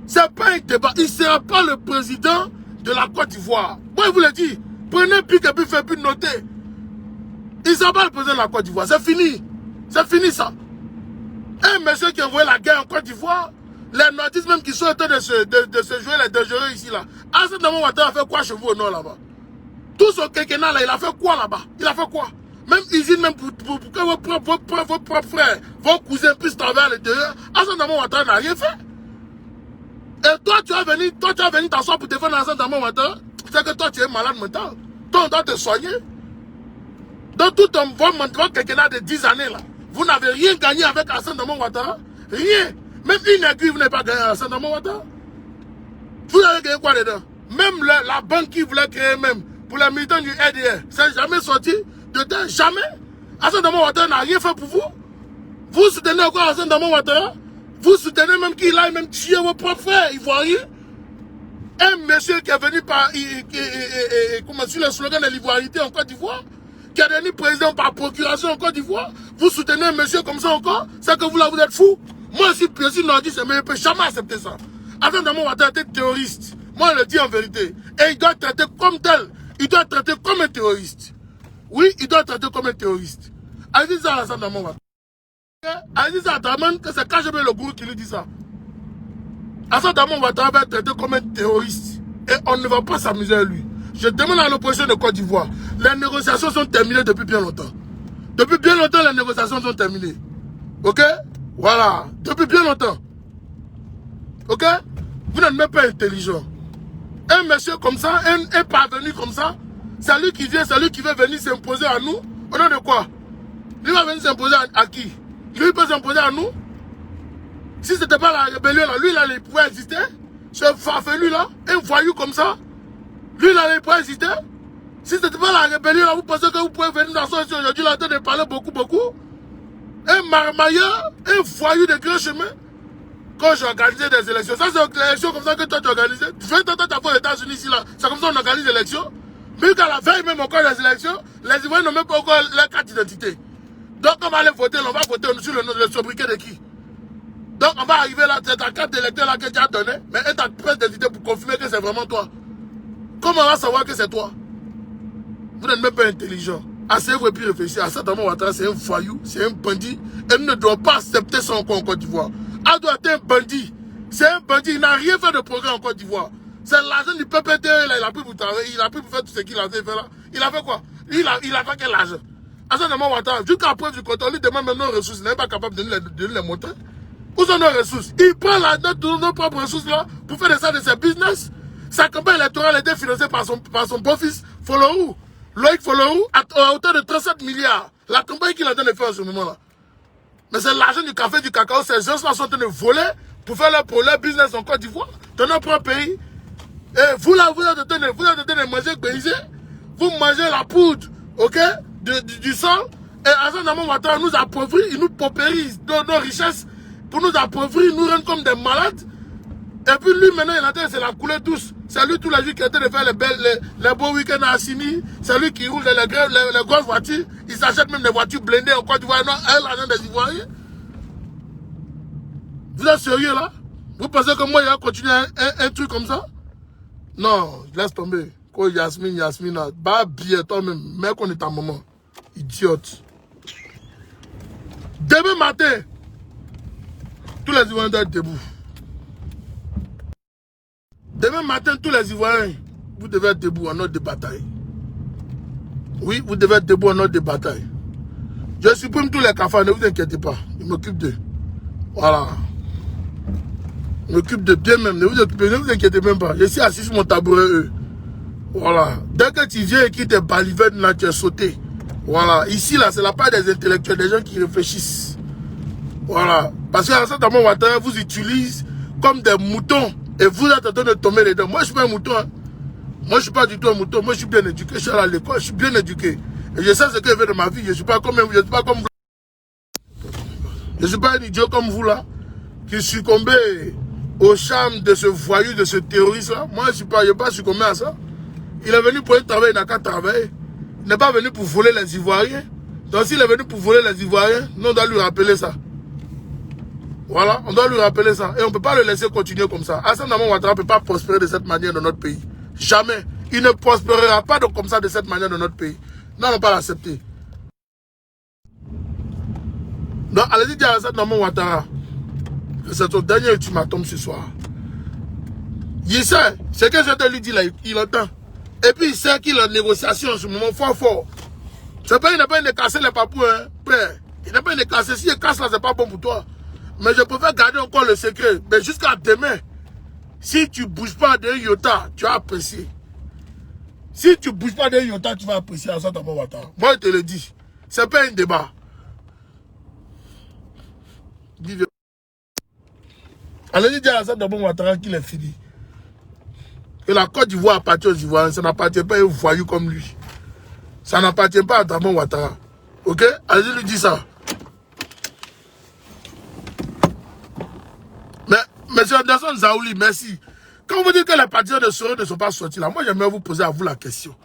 C'est pas un débat. Il ne sera pas le président de la Côte d'Ivoire. Moi je vous l'ai dit. Prenez pique et puis faites plus noter. Ils ne sont pas le président de la Côte d'Ivoire. C'est fini. C'est fini ça. Un monsieur qui a envoyé la guerre en Côte d'Ivoire, les nordistes même qui sont en train de se jouer les dangereux ici là. Alassane Dramane Ouattara a fait quoi chez vous au nord là-bas? Tout ce quinquennat là, il a fait quoi là-bas? Il a fait quoi? Même usine, même pour que vos propres frères, vos cousins puissent travailler à l'intérieur. Alassane Dramane Ouattara n'a rien fait. Et toi, tu vas venir t'asseoir pour défendre Alassane Dramane Ouattara. C'est que toi, tu es malade mental. Toi, on doit te soigner. Dans tout votre quinquennat de 10 années, là, vous n'avez rien gagné avec Alassane Dramane Ouattara. Rien. Même une aiguille, vous n'avez pas gagné avec Alassane Dramane Ouattara. Vous avez gagné quoi dedans? Même la banque qui voulait créer même pour les militants du RDR, ça n'est jamais sorti dedans. Jamais. Alassane Dramane Ouattara n'a rien fait pour vous. Vous soutenez encore Alassane Dramane Ouattara. Vous soutenez même qu'il aille même tuer vos propres frères ivoiriens. Un monsieur qui est venu sur le slogan de l'ivoirité en Côte d'Ivoire, qui est devenu président par procuration en Côte d'Ivoire, vous soutenez un monsieur comme ça encore, c'est que vous là vous êtes fou. Moi je suis nordiste, mais je ne peux jamais accepter ça. Alassane Dramane Ouattara était terroriste. Moi je le dis en vérité. Et il doit être traité comme tel. Il doit être traité comme un terroriste. Oui, il doit être traité comme un terroriste. Allez-y ça à Alassane Dramane Ouattara. Allez-y ça à Dramane, que c'est KGB le gourou qui lui dit ça. Alassane Dramane Ouattara va être traité comme un terroriste. et on ne va pas s'amuser à lui. Je demande à l'opposition de Côte d'Ivoire. Les négociations sont terminées depuis bien longtemps. Depuis bien longtemps, les négociations sont terminées. Ok? Voilà. Depuis bien longtemps. Ok? Vous n'êtes même pas intelligent. Un monsieur comme ça, un parvenu comme ça, c'est lui qui vient, c'est lui qui veut venir s'imposer à nous. Au nom de quoi? Lui va venir s'imposer à qui? Lui peut s'imposer à nous? Si ce n'était pas la rébellion, là, lui, là, il pouvait exister. Ce farfelu là, un voyou comme ça, lui, là, il pouvait exister. Si ce n'était pas la rébellion, là, vous pensez que vous pouvez venir dans son aujourd'hui, là, en train de parler beaucoup. Un marmailleur, un voyou de grand chemin. Quand j'ai organisé des élections, ça c'est des élections comme ça que toi tu organises. 20 ans t'as fait aux États-Unis ici là, c'est comme ça qu'on organise des élections. Mais qu'à la veille même encore des élections, les Ivoiriens n'ont même pas encore leur carte d'identité. Donc on va aller voter, on va voter sur le sobriquet de qui? Donc on va arriver là, c'est ta carte d'électeur là que tu as donnée, mais elle t'a pris d'identité pour confirmer que c'est vraiment toi. Comment on va savoir que c'est toi? Vous n'êtes même pas intelligent. Asseyez-vous et puis réfléchissez. Assata Ouattara, c'est un voyou, c'est un bandit. Elle ne doit pas accepter son compte en Côte d'Ivoire. Elle doit être un bandit. C'est un bandit. Il n'a rien fait de progrès en Côte d'Ivoire. C'est l'argent du PPT. Là, il a pris pour travailler. Il a pris pour faire tout ce qu'il a fait là. Il a fait quoi? Il a fait quel argent? Assata Ouattara, jusqu'à preuve du contraire, lui demande même nos ressources. Il n'est pas capable de nous les montrer. Où sont nos ressources? Il prend nos propres ressources là pour faire ça de ses business. Sa campagne électorale a été financée par son beau-fils, Folorou. Loïc Folorou, à hauteur de 37 milliards. La campagne qu'il est en train de faire en ce moment-là. Mais c'est l'argent du café, du cacao. Ces gens-là sont en train de voler pour faire leur business en Côte d'Ivoire, dans notre propre pays. Et vous là, vous êtes en train de manger brisé. Vous mangez la poudre, ok, du sang. Et Assata Ouattara nous appauvrit, il nous paupérise nos richesses pour nous appauvrir, nous rendre comme des malades. Et puis lui maintenant, il est en train de se la couler tous. C'est lui tous les jours qui est en train de faire les beaux week-ends à Assini. C'est lui qui roule les grosses voitures. Il s'achète même des voitures blindées en Côte d'Ivoire. Non, l'argent des Ivoiriens. Vous êtes sérieux là? Vous pensez que moi, il va continuer un truc comme ça? Non, laisse tomber. Quoi, Yasmine, bah bien toi-même. Mec, on est à un moment. Idiote. Demain matin, tous les Ivoiriens doivent être debout. Demain matin, tous les Ivoiriens, vous devez être debout en ordre de bataille. Oui, vous devez être debout en ordre de bataille. Je supprime tous les cafards, ne vous inquiétez pas. Je m'occupe d'eux. Voilà. Je m'occupe de bien même, ne vous inquiétez même pas. Je suis assis sur mon tabouret, eux. Voilà. Dès que tu viens et qu'ils te balivernes là, tu es sauté. Voilà. Ici, là, c'est la part des intellectuels, des gens qui réfléchissent. Voilà. Parce que Assata Ouattara vous utilise comme des moutons. Et vous êtes en train de tomber les dents. Moi, je ne suis pas un mouton. Hein. Moi, je ne suis pas du tout un mouton. Moi, je suis bien éduqué. Je suis allé à l'école. Je suis bien éduqué. Et je sais ce que je fais de ma vie. Je ne suis pas comme vous. Je ne suis pas un idiot comme vous, là, qui succombait au charme de ce voyou, de ce terroriste-là. Moi, je n'ai pas succombé à ça. Il est venu pour un travail, il n'a qu'à travailler. Il n'est pas venu pour voler les Ivoiriens. Donc, s'il est venu pour voler les Ivoiriens, nous, on doit lui rappeler ça. Voilà, on doit lui rappeler ça. Et on ne peut pas le laisser continuer comme ça. Assata Ouattara ne peut pas prospérer de cette manière dans notre pays. Jamais. Il ne prospérera pas comme ça de cette manière dans notre pays. Nous n'allons pas l'accepter. Donc, allez-y dire à Assata Ouattara que c'est son dernier ultimatum ce soir. Il sait, ce que je te lui dis là, il entend. Et puis il sait qu'il est en négociation en ce moment fort. C'est pas, il n'est pas de casser les papous, hein, père. Il n'est pas de casser. Si il casse là, c'est pas bon pour toi. Mais je préfère garder encore le secret. Mais jusqu'à demain, si tu ne bouges pas d'un iota, tu vas apprécier. Si tu ne bouges pas d'un iota, tu vas apprécier Assata Ouattara. Moi, je te le dis. Ce n'est pas un débat. Allez dire à Assata Ouattara qu'il est fini. Que la Côte d'Ivoire appartient aux Ivoiriens. Ça n'appartient pas à un voyou comme lui. Ça n'appartient pas à Assata Ouattara. Ok? Allez lui dire ça. Monsieur Anderson Zaouli, merci. Quand vous dites que les partisans de Soro ne sont pas sortis là, moi j'aimerais vous poser à vous la question.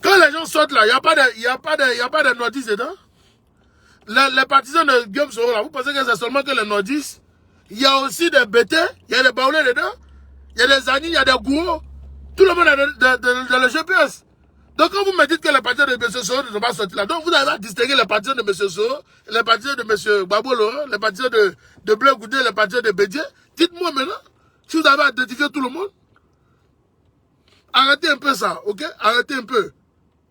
Quand les gens sortent là, il n'y a pas de nordistes dedans. Les partisans de Guillaume Soro là, vous pensez que c'est seulement que les nordistes? Il y a aussi des Bétés, il y a des Baoulés dedans, il y a des Ani, il y a des Gouros. Tout le monde est dans le GPS. Donc quand vous me dites que les partisans de M. Soro ne sont pas sortis là, donc vous avez à distinguer les partisans de M. Soro, les partisans de M. Babo Laurent, les partisans de Bleu Goudé, les partisans de Bédié. Dites-moi maintenant, si vous avez identifié tout le monde. arrêtez un peu ça, ok? Arrêtez un peu.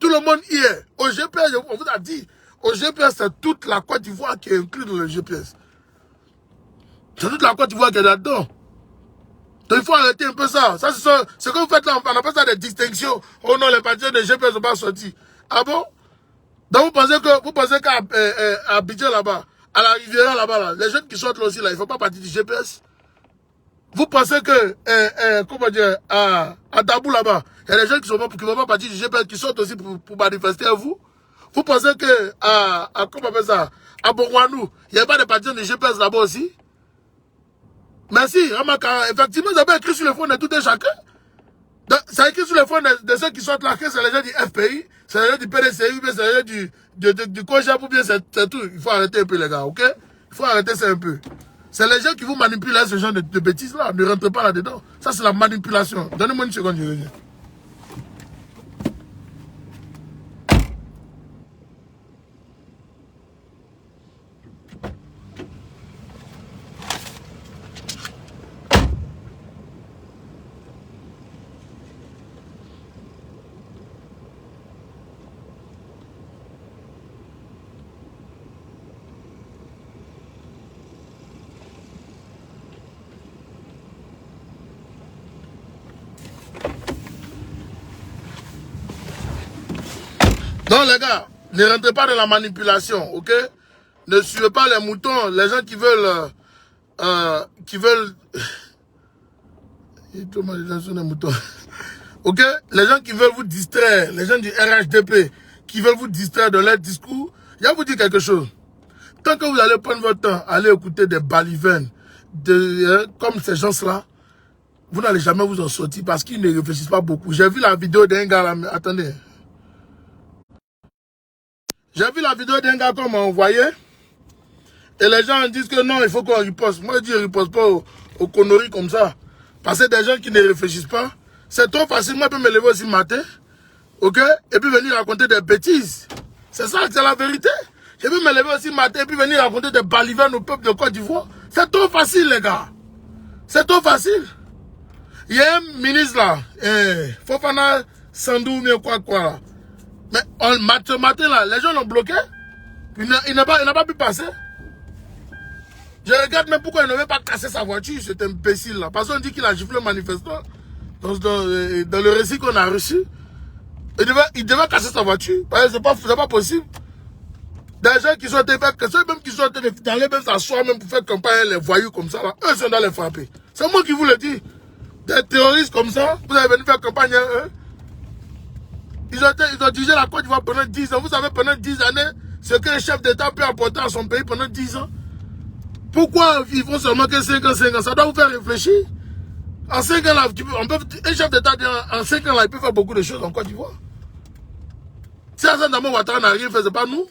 Tout le monde y est. Au GPS, on vous a dit, au GPS, c'est toute la Côte d'Ivoire qui est inclue dans le GPS. C'est toute la Côte d'Ivoire qui est là-dedans. Donc il faut arrêter un peu ça. Ça, c'est ce que vous faites là, on appelle ça des distinctions. Oh non, les partisans de GPS ne sont pas sortis. Ah bon? Donc vous pensez qu'à Abidjan là-bas, à la Riviera là-bas, là, les jeunes qui sortent là aussi, là, ils ne font pas partie du GPS? Vous pensez que, comment dire, à Dabou là-bas, il y a des jeunes qui ne font pas partie du GPS, qui sortent aussi pour manifester à vous? Vous pensez que, comment on appelle ça, à Bongwanou, il n'y a pas de partisans du GPS là-bas aussi? Merci, effectivement, vous avez écrit sur le front de tout un chacun. Ça écrit sur le front de ceux qui sortent là, que c'est les gens du FPI, c'est les gens du PDCI, c'est les gens du COJAP, ou bien c'est tout. Il faut arrêter un peu, les gars, ok? Il faut arrêter ça un peu. C'est les gens qui vous manipulent à ce genre de bêtises-là. Ne rentrez pas là-dedans. Ça, c'est la manipulation. Donnez-moi une seconde, je reviens. Non, les gars, ne rentrez pas dans la manipulation, ok? Ne suivez pas les moutons, les gens qui veulent... Ok? Les gens qui veulent vous distraire, les gens du RHDP, qui veulent vous distraire de leur discours, je vais vous dire quelque chose. Tant que vous allez prendre votre temps, aller écouter des balivernes, comme ces gens-là, vous n'allez jamais vous en sortir parce qu'ils ne réfléchissent pas beaucoup. J'ai vu la vidéo d'un gars là, attendez. J'ai vu la vidéo d'un gars qu'on m'a envoyé. Et les gens disent que non, il faut qu'on riposte. Moi, je dis, riposte pas aux conneries comme ça. Parce que des gens qui ne réfléchissent pas, c'est trop facile. Moi, je peux me lever aussi le matin. Ok? Et puis venir raconter des bêtises. C'est ça, c'est la vérité. Je peux me lever aussi le matin et puis venir raconter des balivernes au peuple de Côte d'Ivoire. C'est trop facile, les gars. C'est trop facile. Il y a un ministre là, Fofana Sandou, mais quoi là. Mais ce matin là, les gens l'ont bloqué. Il n'a pas pu passer. Je regarde même pourquoi il ne veut pas casser sa voiture, cet imbécile là. Parce qu'on dit qu'il a giflé le manifestant. Dans le récit qu'on a reçu. Il devait casser sa voiture. C'est pas possible. Des gens qui sont ceux même qui sont d'aller même s'asseoir même pour faire campagne les voyous comme ça là, eux sont dans les frapper. C'est moi qui vous le dis. Des terroristes comme ça, vous avez venu faire campagne eux. Ils ont dirigé la Côte d'Ivoire pendant 10 ans. Vous savez, pendant 10 années, ce que le chef d'État peut apporter à son pays pendant 10 ans. Pourquoi ils font seulement que 5 ans? Ça doit vous faire réfléchir. En 5 ans, là, un chef d'État, en 5 ans, là, il peut faire beaucoup de choses en Côte d'Ivoire. Si Hassan Dramane Ouattara n'a rien fait, c'est pas nous.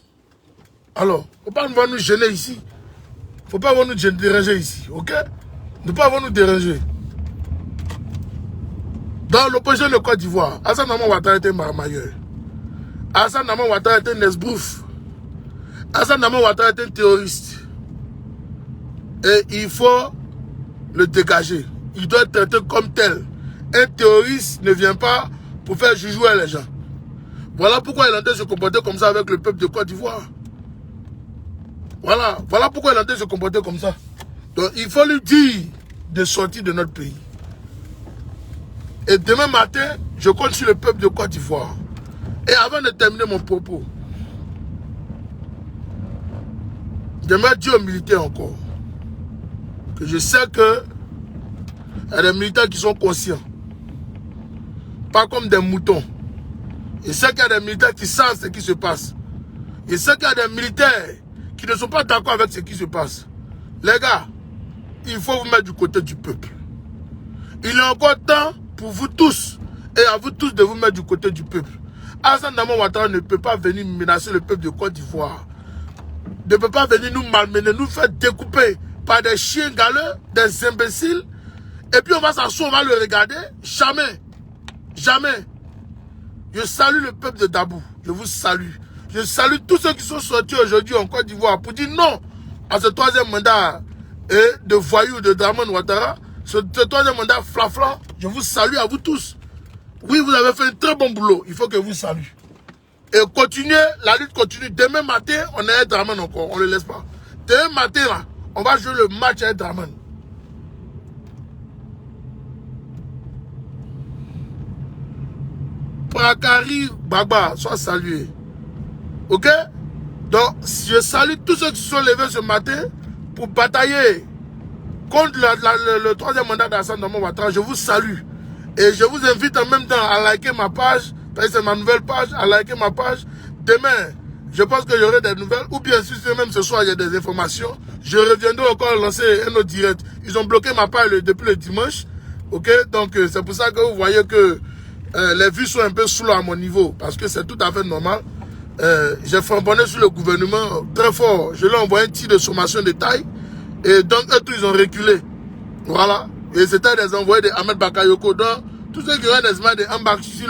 Alors, il ne faut pas nous gêner ici. Il ne faut pas nous déranger ici, ok? Ne pas nous déranger. Dans l'opposition de Côte d'Ivoire, Hassan Dramane Ouattara était marmailleur. Hassan Dramane Ouattara était un esbrouf. Hassan Dramane Ouattara était un terroriste. Et il faut le dégager. Il doit être traité comme tel. Un terroriste ne vient pas pour faire jouer les gens. Voilà pourquoi il est en train de se comporter comme ça avec le peuple de Côte d'Ivoire. Voilà pourquoi il est en train de se comporter comme ça. Donc il faut lui dire de sortir de notre pays. Et demain matin, je compte sur le peuple de Côte d'Ivoire. Et avant de terminer mon propos, j'aimerais dire aux militaires encore que je sais que il y a des militaires qui sont conscients. Pas comme des moutons. Je sais qu'il y a des militaires qui savent ce qui se passe. Je sais qu'il y a des militaires qui ne sont pas d'accord avec ce qui se passe. Les gars, il faut vous mettre du côté du peuple. Il est encore temps pour vous tous et à vous tous de vous mettre du côté du peuple. Hassan Dramane Ouattara ne peut pas venir menacer le peuple de Côte d'Ivoire. Ne peut pas venir nous malmener, nous faire découper par des chiens galeux, des imbéciles. Et puis on va s'asseoir, on va le regarder. Jamais. Jamais. Je salue le peuple de Dabou. Je vous salue. Je salue tous ceux qui sont sortis aujourd'hui en Côte d'Ivoire pour dire non à ce troisième mandat de voyou de Dramane Ouattara. Ce troisième mandat flafla. Je vous salue à vous tous. Oui, vous avez fait un très bon boulot. Il faut que vous saluez. Et continuez, la lutte continue. Demain matin, on est à Draman encore. On ne le laisse pas. Demain matin, là, on va jouer le match à Draman. Prakari Baba, sois salué. Ok? Donc, je salue tous ceux qui se sont levés ce matin pour batailler contre le troisième mandat d'Assane Draman Ouattara. Je vous salue. Et je vous invite en même temps à liker ma page. C'est ma nouvelle page. À liker ma page. Demain, je pense que j'aurai des nouvelles. Ou bien si même ce soir, il y a des informations. Je reviendrai encore lancer un autre direct. Ils ont bloqué ma page depuis le dimanche. Ok? Donc, c'est pour ça que vous voyez que les vues sont un peu slow à mon niveau. Parce que c'est tout à fait normal. J'ai frambonné sur le gouvernement très fort. Je lui ai envoyé un tir de sommation de taille. Et donc, eux tous, ils ont reculé. Voilà. Et c'était des envoyés de Ahmed Bakayoko. Donc, tous ceux qui auraient des images de Ambak sur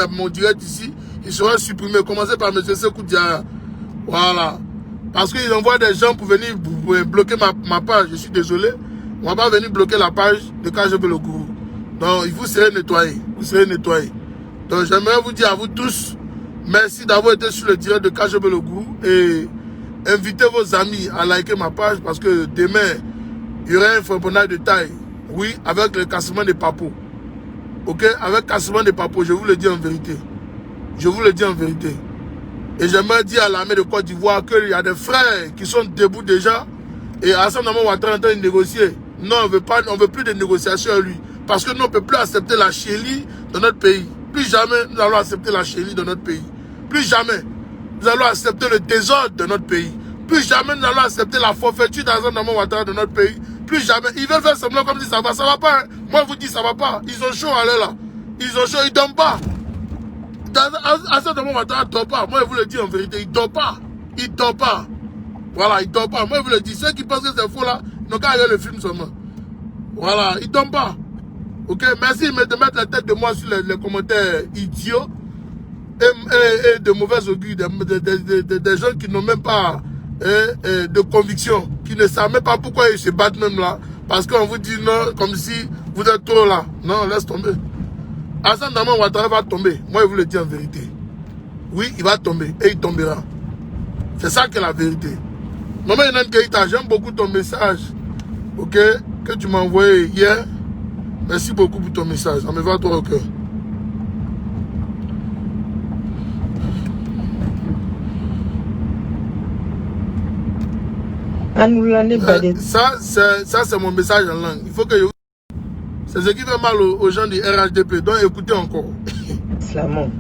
mon direct ici, ils seront supprimés. Commencez par M. Sekou Diarra. Voilà. Parce qu'ils envoient des gens pour venir bloquer ma page. Je suis désolé. On ne va pas venir bloquer la page de KGB Le Gourou. Donc, vous serez nettoyés. Vous serez nettoyés. Donc, j'aimerais vous dire à vous tous, merci d'avoir été sur le direct de KGB Le Gourou. Et invitez vos amis à liker ma page parce que demain, il y aura un fraponnage de taille. Oui, avec le cassement des papos. Ok, avec cassement des papos, je vous le dis en vérité. Je vous le dis en vérité. Et j'aimerais dire à l'armée de Côte d'Ivoire qu'il y a des frères qui sont debout déjà. Et Assane Draman Ouattara est en train de négocier. Non, on ne veut plus de négociations à lui. Parce que nous, on ne peut plus accepter la chélie dans notre pays. Plus jamais nous allons accepter la chélie dans notre pays. Plus jamais nous allons accepter le désordre de notre pays. Plus jamais nous allons accepter la forfaiture d'Assane Draman Ouattara de notre pays. Plus jamais. Ils veulent faire semblant comme si ça va. Ça va pas. Hein. Moi, je vous dis, ça va pas. Ils ont chaud à l'air là. Ils ont chaud. Ils ne dorment pas. Assane Draman Ouattara ne dort pas. Moi, je vous le dis en vérité. Il ne dort pas. Il ne dort pas. Voilà, il ne dort pas. Moi, je vous le dis. Ceux qui pensent que c'est faux là, n'ont qu'à regarder le film seulement. Voilà, il ne dort pas. Ok, merci de mettre la tête de moi sur les commentaires idiots et de mauvais augure. Des gens qui n'ont même pas de conviction, qui ne savent même pas pourquoi ils se battent même là. Parce qu'on vous dit non, comme si vous êtes trop là. Non, laisse tomber. Assane Draman Ouattara va tomber. Moi, je vous le dis en vérité. Oui, il va tomber. Et il tombera. C'est ça qui est la vérité. Maman Yanan Keïta, j'aime beaucoup ton message. Ok, que tu m'as envoyé hier. Merci beaucoup pour ton message. Ça me va droit au cœur. Ça c'est mon message en langue. Il faut que je... C'est ce qui fait mal aux gens du RHDP. Donc écoutez encore. Islamon.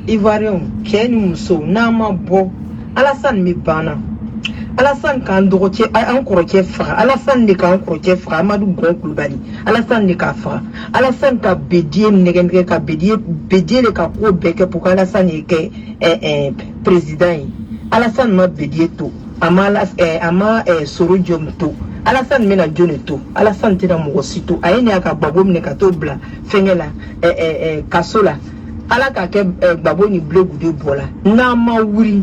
Ivoirion, Ken Mousso, Nama Bo, Alassane Mibana. Alassane Kandoroche, Ankoroche Fra, Alassane Nika Ankoroche Fra, Amadou Gonkulbani, Alassane Nika Fra, Alassane Ka Bédié, Negendre Ka Bédié, Bédié le Kapo Beke pour Alassane Eke président. Alassane ma Bédié tout, Ama Soro Diom tout, Alassane Mena Dione tout, Alassane Tena Mogosito, Aene Aka Babom Nekato Bla, Fengela, Kasola. Ala ka ke babo ni bleu gude bola na ma wuri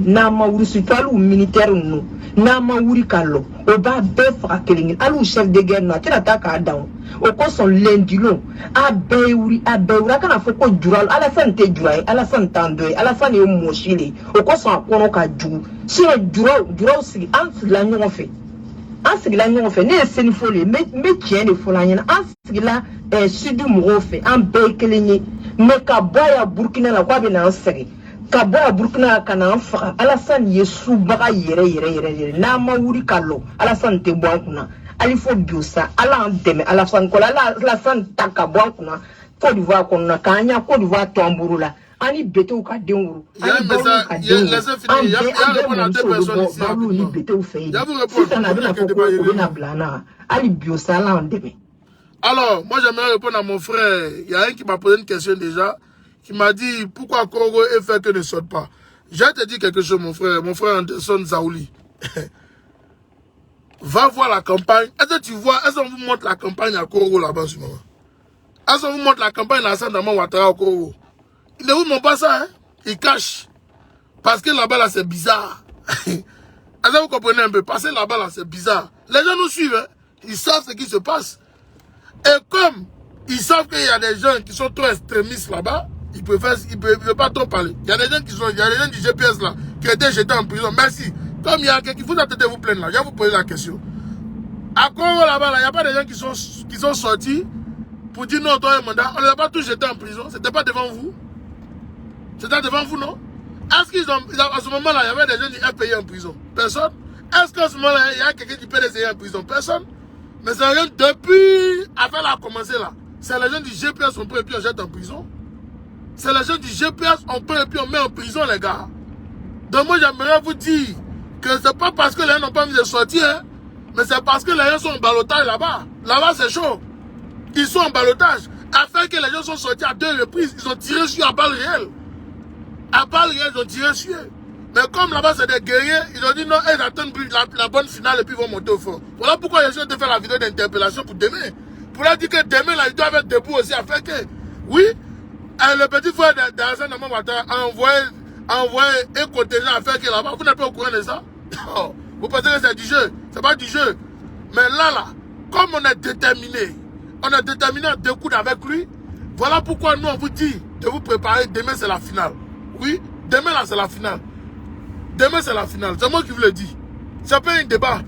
surtout militaire nous na ma wuri kalo o ba be fra kelingi alu chef de guerre na tira ta ka down o ko son lendilo a be wuri kana fo ko jural ala sante jurai ala santando ala sane o moshile o ko son akono ka ju si jurau si an la nyon fait ansigila nyon fait ne seni folie me tien de folanya ansigila sudu mo fait an be kelingi mais Kaboya Burkina la quoi bien en série. Kaboya Burkina kana fa Alassane Yesu baga yere na ma wuri kalo Alassane te bonkuna ali fo biosa ala ndeme Alassane kola Alassane takabwa kuna Côte d'Ivoire konna kanya Côte d'Ivoire tamburula ani beto ka denwuru ani laissez finir il y a répondre à deux personnes ici ni beto fait il y a vous répondre na blana ali biosa ala ndeme. Alors, moi j'aimerais répondre à mon frère. Il y a un qui m'a posé une question déjà, qui m'a dit pourquoi Congo et fait que ne saute pas. J'ai te dit quelque chose, mon frère Anderson Zaouli. Va voir la campagne. Est-ce que tu vois, est-ce qu'on vous montre la campagne à Congo là-bas en ce moment? Est-ce qu'on vous montre la campagne à Assane Draman Ouattara au Congo? Ils ne vous montrent pas ça, hein? Ils cachent. Parce que là-bas là c'est bizarre. Est-ce que vous comprenez un peu? Parce que là-bas là c'est bizarre. Les gens nous suivent, hein? Ils savent ce qui se passe. Et comme Ils savent qu'il y a des gens qui sont trop extrémistes là-bas. Ils ne peuvent pas trop parler. Il y a des gens il y a des gens du GPS là, qui ont été jetés en prison. Merci. Comme il y a quelqu'un qui vous attendez vous plaindre là, je vais vous poser la question. À Congo là-bas, il n'y a pas des gens qui sont sortis pour dire non, toi un mandat. On ne les a pas tous jetés en prison. C'était pas devant vous. C'était devant vous, non? Est-ce qu'ils ont, à ce moment-là, il y avait des gens du FPI en prison? Personne. Est-ce qu'à ce moment-là, il y a quelqu'un du PDCI en prison? Personne. Mais c'est rien depuis, afin a commencé là. C'est les gens du GPS, on prend et puis on jette en prison. C'est les gens du GPS, on prend et puis on met en prison, les gars. Donc moi, j'aimerais vous dire que c'est pas parce que les gens n'ont pas envie de sortir, hein, mais c'est parce que les gens sont en ballottage là-bas. Là-bas, c'est chaud. Ils sont en ballottage. Afin que les gens sont sortis à 2 reprises, ils ont tiré sur à balles réelles. À balles réelles, ils ont tiré sur eux. Mais comme là-bas, c'est des guerriers, ils ont dit non, ils attendent la bonne finale et puis ils vont monter au fond. Voilà pourquoi ils ont fait la vidéo d'interpellation pour demain. Pour leur dire que demain, là, ils doivent être debout aussi afin que, oui, le petit frère d'Alassane Draman Ouattara a envoyé un contingent à faire que là-bas. Vous n'êtes pas au courant de ça? Vous pensez que c'est du jeu? C'est pas du jeu. Mais là, comme on est déterminé à découdre avec lui, voilà pourquoi nous, on vous dit de vous préparer. Demain, c'est la finale. Oui, demain, là, c'est la finale. Demain, c'est la finale. C'est moi qui vous le dis. C'est pas un débat.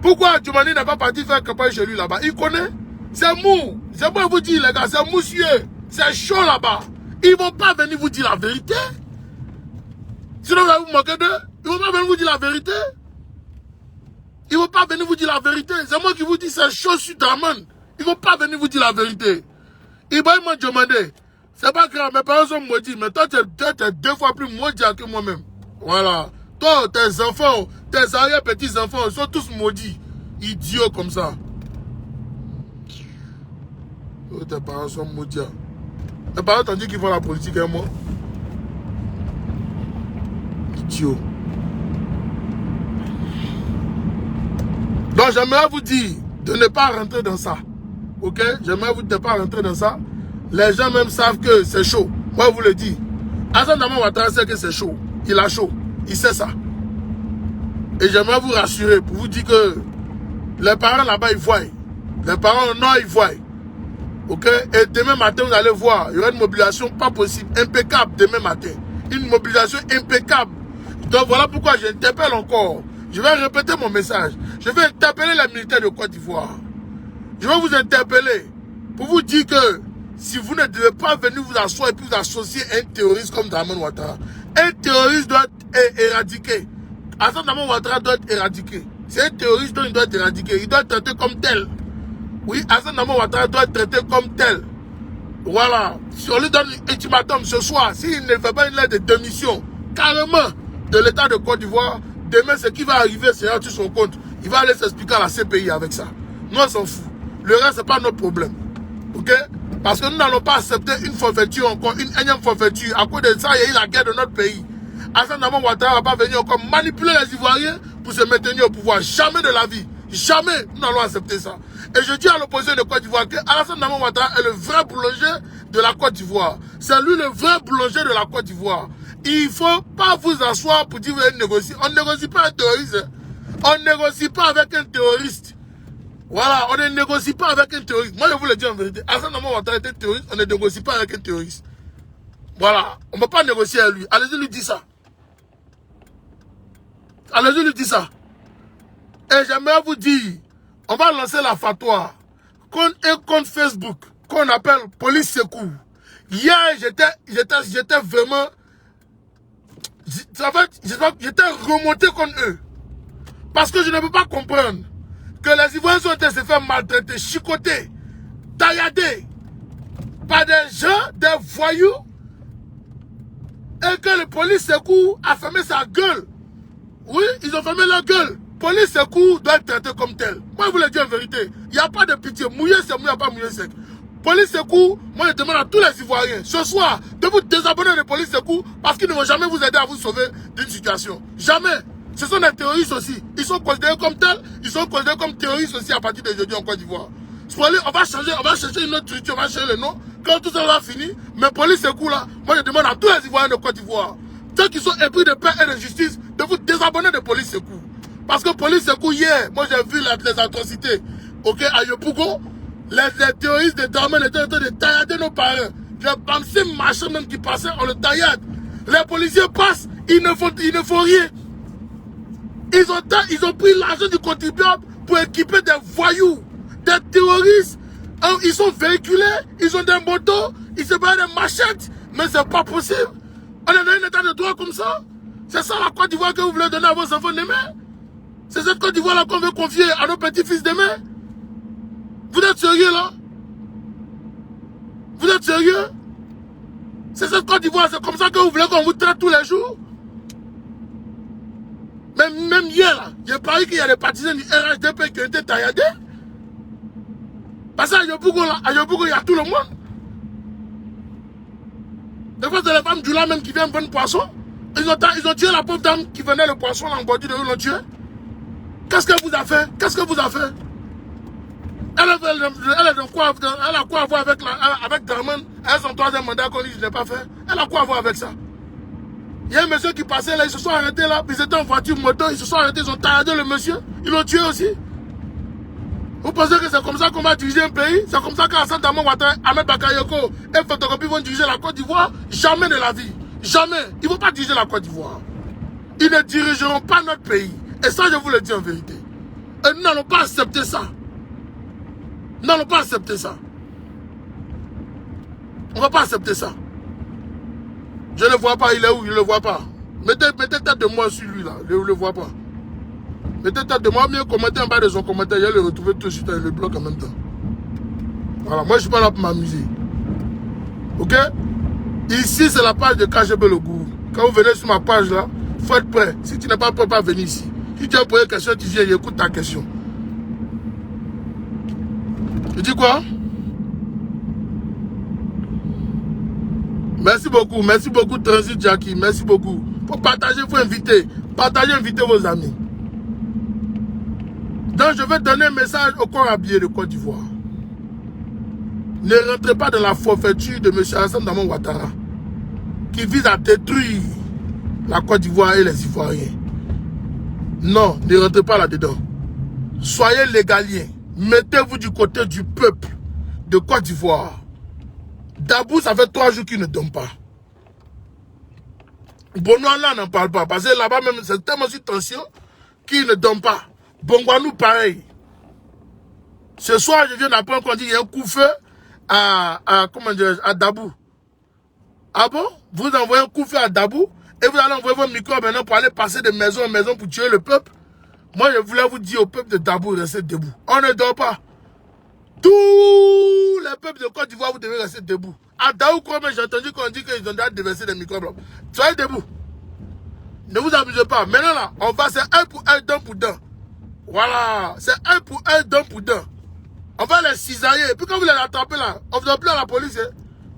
Pourquoi Diomaye n'est pas parti faire campagne chez lui là-bas? Il connaît. C'est mou. C'est moi vous dire, les gars, c'est moussieux. C'est chaud là-bas. Ils vont pas venir vous dire la vérité. Sinon, vous allez vous moquer d'eux. Ils vont pas venir vous dire la vérité. Ils vont pas venir vous dire la vérité. C'est moi qui vous dis, c'est chaud sur Draman. Ils vont pas venir vous dire la vérité. Ibrahim Diomaye, c'est pas grave, mes parents sont maudits, mais toi, tu es 2 fois plus maudit que moi-même. Voilà. Toi, tes enfants, tes arrière-petits-enfants, ils sont tous maudits. Idiots comme ça. Oh, tes parents sont maudits. Tes parents t'ont dit qu'ils font la politique, hein, moi. Idiots. Donc, j'aimerais vous dire de ne pas rentrer dans ça. Ok? J'aimerais vous de ne pas rentrer dans ça. Les gens même savent que c'est chaud. Moi, je vous le dis. Alassane Draman Ouattara sait que c'est chaud. Il a chaud. Il sait ça. Et j'aimerais vous rassurer pour vous dire que les parents là-bas, ils voient. Les parents au nord, ils voient. Ok? Et demain matin, vous allez voir, il y aura une mobilisation pas possible, impeccable demain matin. Une mobilisation impeccable. Donc voilà pourquoi j'interpelle encore. Je vais répéter mon message. Je vais interpeller les militaires de Côte d'Ivoire. Je vais vous interpeller pour vous dire que si vous ne devez pas venir vous asseoir et puis vous associer à un terroriste comme Draman Ouattara, un terroriste doit être éradiqué. Alassane Draman Ouattara doit être éradiqué. C'est un terroriste dont il doit être éradiqué. Il doit être traité comme tel. Oui, Alassane Draman Ouattara doit être traité comme tel. Voilà. Si on lui donne un ultimatum ce soir, s'il ne fait pas une lettre de démission, carrément, de l'État de Côte d'Ivoire, demain, ce qui va arriver, c'est sur son compte. Il va aller s'expliquer à la CPI avec ça. Nous, on s'en fout. Le reste, ce n'est pas notre problème. Ok? Parce que nous n'allons pas accepter une forfaiture encore, une énième forfaiture. À cause de ça, il y a eu la guerre de notre pays. Alassane Draman Ouattara ne va pas venir encore manipuler les Ivoiriens pour se maintenir au pouvoir. Jamais de la vie. Jamais nous n'allons accepter ça. Et je dis à l'opposition de Côte d'Ivoire que Alassane Draman Ouattara est le vrai boulanger de la Côte d'Ivoire. C'est lui le vrai boulanger de la Côte d'Ivoire. Il ne faut pas vous asseoir pour dire que vous allez négocier. On ne négocie pas un terroriste. On ne négocie pas avec un terroriste. Voilà, on ne négocie pas avec un terroriste. Moi, je vous le dis en vérité. Alassane Draman Ouattara est un terroriste, on ne négocie pas avec un terroriste. Voilà, on ne peut pas négocier avec lui. Allez-y lui dire ça. Allez-y lui dire ça. Et j'aimerais vous dire, on va lancer la fatwa contre un compte Facebook qu'on appelle Police Secours. Hier, j'étais vraiment... En fait, j'étais remonté contre eux. Parce que je ne peux pas comprendre que les Ivoiriens ont été se faire maltraiter, chicoter, taillader par des gens, des voyous, et que le police secours a fermé sa gueule. Oui, ils ont fermé leur gueule. Police secours doit être traité comme tel. Moi, je vous le dis en vérité. Il n'y a pas de pitié. Mouiller, c'est mouiller, pas mouiller sec. Police secours, moi je demande à tous les Ivoiriens, ce soir, de vous désabonner de police secours parce qu'ils ne vont jamais vous aider à vous sauver d'une situation. Jamais. Ce sont des terroristes aussi. Ils sont considérés comme tels, ils sont considérés comme terroristes aussi à partir d'aujourd'hui en Côte d'Ivoire. On va chercher une autre structure, on va changer le nom. Quand tout ça va finir, mais police secours là, moi je demande à tous les Ivoiriens de Côte d'Ivoire, ceux qui sont épris de paix et de justice, de vous désabonner de police secours. Parce que police secours hier, moi j'ai vu les atrocités. Ok, à Yopougon, les terroristes de Dramane étaient en train de taillader nos parents. Les pensées machin même qui passaient, on le taillade. Les policiers passent, ils ne font rien. Ils ont pris l'argent du contribuable pour équiper des voyous, des terroristes. Ils sont véhiculés, ils ont des motos, ils se battent des machettes. Mais c'est pas possible. On est dans un état de droit comme ça. C'est ça la Côte d'Ivoire que vous voulez donner à vos enfants demain. C'est cette Côte d'Ivoire-là qu'on veut confier à nos petits-fils demain. Vous êtes sérieux là? Vous êtes sérieux? C'est cette Côte d'Ivoire, c'est comme ça que vous voulez qu'on vous traite tous les jours? Même hier là, j'ai parlé qu'il y a des partisans du RHDP qui ont été tailladés. Parce qu'à Yopougon là, à Yopougon il y a tout le monde. Des fois c'est les femmes du là même qui viennent vendre poisson. Ils ont tué la pauvre dame qui venait le poisson là en bordure de eux, ils l'ont tué. Qu'est-ce qu'elle vous a fait? Qu'est-ce que vous a fait? Elle a quoi à voir avec Dramane? Elle son troisième mandat qu'on dit je n'ai pas fait. Elle a quoi à voir avec ça? Il y a un monsieur qui passait là, ils se sont arrêtés là, ils étaient en voiture moto, ils se sont arrêtés, ils ont tailladé le monsieur, ils l'ont tué aussi. Vous pensez que c'est comme ça qu'on va diriger un pays? C'est comme ça qu'Assane Damon Ouattara, Ahmed Bakayoko et Photocopie vont diriger la Côte d'Ivoire? Jamais de la vie. Jamais. Ils ne vont pas diriger la Côte d'Ivoire. Ils ne dirigeront pas notre pays. Et ça, je vous le dis en vérité. Et nous n'allons pas accepter ça. Nous n'allons pas accepter ça. On ne va pas accepter ça. Je ne le vois pas, il est où? Je ne le vois pas. Mettez tête de moi sur lui là, je ne le vois pas. Mettez tête de moi, mieux commenter en bas de son commentaire, je vais le retrouver tout de suite et le bloc en même temps. Voilà, moi je ne suis pas là pour m'amuser. Ok? Ici c'est la page de KGB le Gourou. Quand vous venez sur ma page là, il faut être prêt. Si tu n'es pas prêt, pas venir ici. Si tu as posé une question, tu viens, écoute ta question. Tu dis quoi? Merci beaucoup Transit Jackie, merci beaucoup. Faut partager, faut inviter. Partagez, invitez vos amis. Donc je vais donner un message au corps habillé de Côte d'Ivoire. Ne rentrez pas dans la forfaiture de M. Alassane Damon Ouattara, qui vise à détruire la Côte d'Ivoire et les Ivoiriens. Non, ne rentrez pas là-dedans. Soyez légaliens. Mettez-vous du côté du peuple de Côte d'Ivoire. Dabou, ça fait 3 jours qu'il ne donne pas. Benoît là n'en parle pas. Parce que là-bas même, c'est tellement sur tension qu'il ne donne pas. Bongwanou, pareil. Ce soir, je viens d'apprendre qu'on dit qu'il y a un coup de feu à Dabou. Ah bon? Vous envoyez un coup de feu à Dabou et vous allez envoyer vos micros maintenant pour aller passer de maison en maison pour tuer le peuple. Moi, je voulais vous dire au peuple de Dabou, restez debout. On ne dort pas. Tous les peuples de Côte d'Ivoire, vous devez rester debout. À Daoukro, j'ai entendu qu'on dit qu'ils ont déjà déversé des microbes. Soyez debout. Ne vous abusez pas. Maintenant là, on va, c'est un pour un, dent pour dent. Voilà. C'est un pour un, dent pour dent. On va les cisailler. Et puis quand vous les attrapez là, on vous appelle à la police. Hein.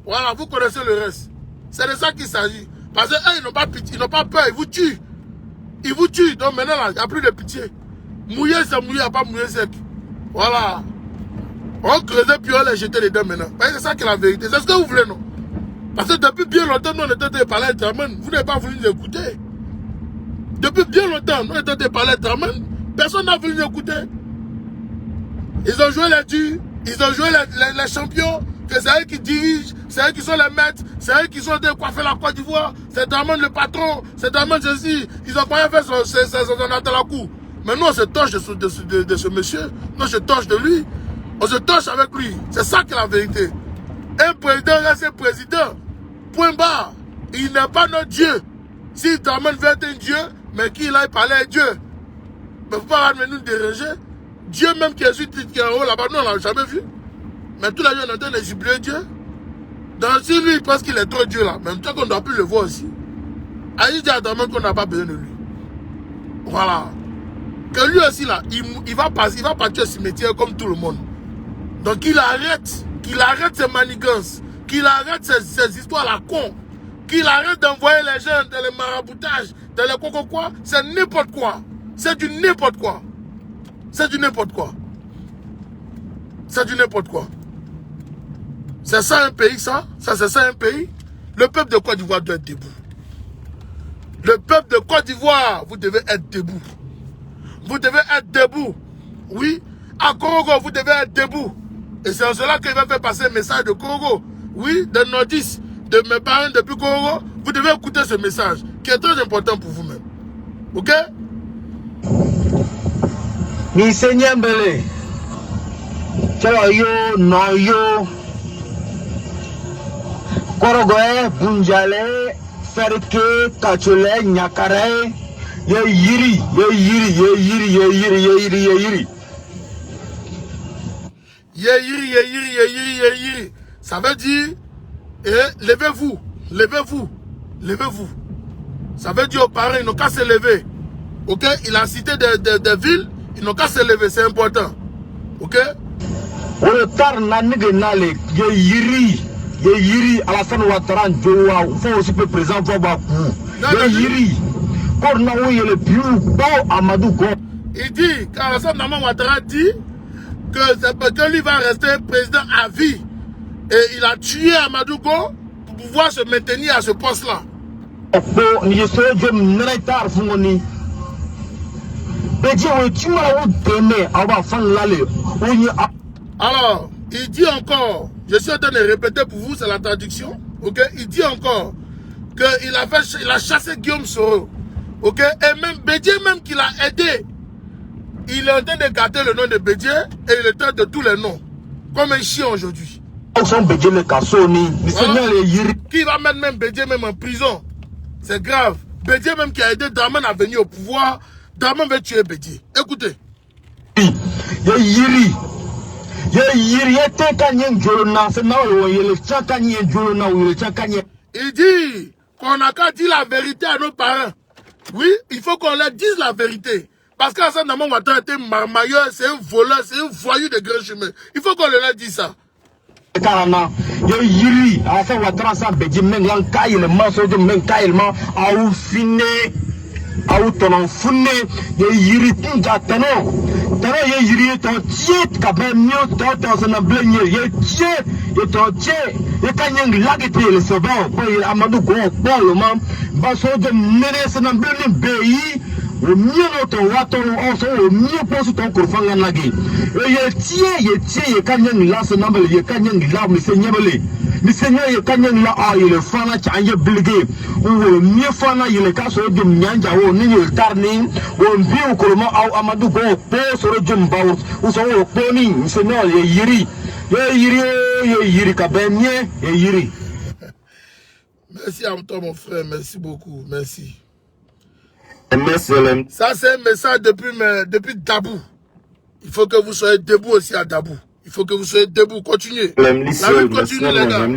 Voilà, vous connaissez le reste. C'est de ça qu'il s'agit. Parce que ils n'ont pas pitié, ils n'ont pas peur, ils vous tuent. Ils vous tuent. Donc maintenant là, il n'y a plus de pitié. Mouiller, c'est mouiller, il n'y a pas mouiller sec. Voilà. On creusait puis on les jetait les dents maintenant. C'est ça qui est la vérité. C'est ce que vous voulez, non? Parce que depuis bien longtemps, nous on était en train de parler de Dramane. Vous n'avez pas voulu nous écouter. Depuis bien longtemps, nous on était en train de parler de Dramane. Personne n'a voulu nous écouter. Ils ont joué les durs. Ils ont joué les champions. Que c'est eux qui dirigent. C'est eux qui sont les maîtres. C'est eux qui sont en train de coiffer la Côte d'Ivoire. C'est Dramane le patron. C'est Dramane ceci. Ils ont pas rien fait son à la cour. Mais nous on se torche de ce monsieur. Nous on se torche de lui. On se torche avec lui. C'est ça qui est la vérité. Un président reste président. Point barre. Il n'est pas notre Dieu. Si Dramane veut être un Dieu, mais qu'il aille parler à Dieu. Mais il ne faut pas nous déranger. Dieu même qui est sur qui est en haut là-bas, nous on ne l'a jamais vu. Mais tous les jours on est en train de jubiler Dieu. Donc si lui il pense qu'il est trop Dieu là, même temps qu'on ne doit plus le voir aussi. Il dit à Dramane qu'on n'a pas besoin de lui. Voilà. Que lui aussi là, il va partir au cimetière comme tout le monde. Donc qu'il arrête ses manigances, qu'il arrête ses histoires à la con, qu'il arrête d'envoyer les gens dans les maraboutages, dans les quoi, c'est n'importe quoi. C'est du n'importe quoi. C'est du n'importe quoi. C'est du n'importe quoi. C'est ça un pays, ça? C'est ça un pays? Le peuple de Côte d'Ivoire doit être debout. Le peuple de Côte d'Ivoire, vous devez être debout. Vous devez être debout. Oui, à Congo, vous devez être debout. Et c'est en cela qu'il va faire passer un message de Congo. Oui, de notice de mes parents depuis Congo. Vous devez écouter ce message qui est très important pour vous-même. Ok? Misenya mbele. Chawa yo, no yo. Korogoe, bunjale, ferke, kachole, nyakare. Ye yiri, ye yiri, ye yiri, ye yiri, ye yiri, ye yiri. Ye yiri, ye yiri, ye yiri, ye yiri. Ça veut dire, levez-vous, levez-vous, levez-vous. Ça veut dire aux parents, ils n'ont qu'à se lever. Ok? Il a cité des villes, ils n'ont qu'à se lever, c'est important. Ok? Le tar nanige nale, ye yiri, Alassane Ouattara, Joa, faut aussi peu présent, faut pas. Ye yiri, Korna où est le plus beau Amadou Go. Il dit, qu'Alassane Ouattara dit que lui va rester président à vie. Et il a tué Amadou Go pour pouvoir se maintenir à ce poste-là. Alors, il dit encore, je suis en train de répéter pour vous, c'est la traduction, ok? Il dit encore qu'il a chassé Guillaume Soro, ok? Et même Bédié, même qu'il a aidé, il est en train de garder le nom de Bédié et il est traite de tous les noms, comme un chien aujourd'hui. Voilà. Qui va mettre même Bédié même en prison? C'est grave. Bédié même qui a aidé Draman à venir au pouvoir, Draman veut tuer Bédié. Écoutez. Il dit qu'on n'a qu'à dire la vérité à nos parents. Oui, il faut qu'on leur dise la vérité. Parce qu'Alassane Ouattara était marmailleur, c'est un voleur, c'est un voyou de grand chemin. Il faut qu'on leur dise ça. Merci à toi mon frère, merci beaucoup, merci. Ça c'est un message depuis Dabou. Il faut que vous soyez debout aussi à Dabou. Il faut que vous soyez debout, continuez. La lutte continue les gars.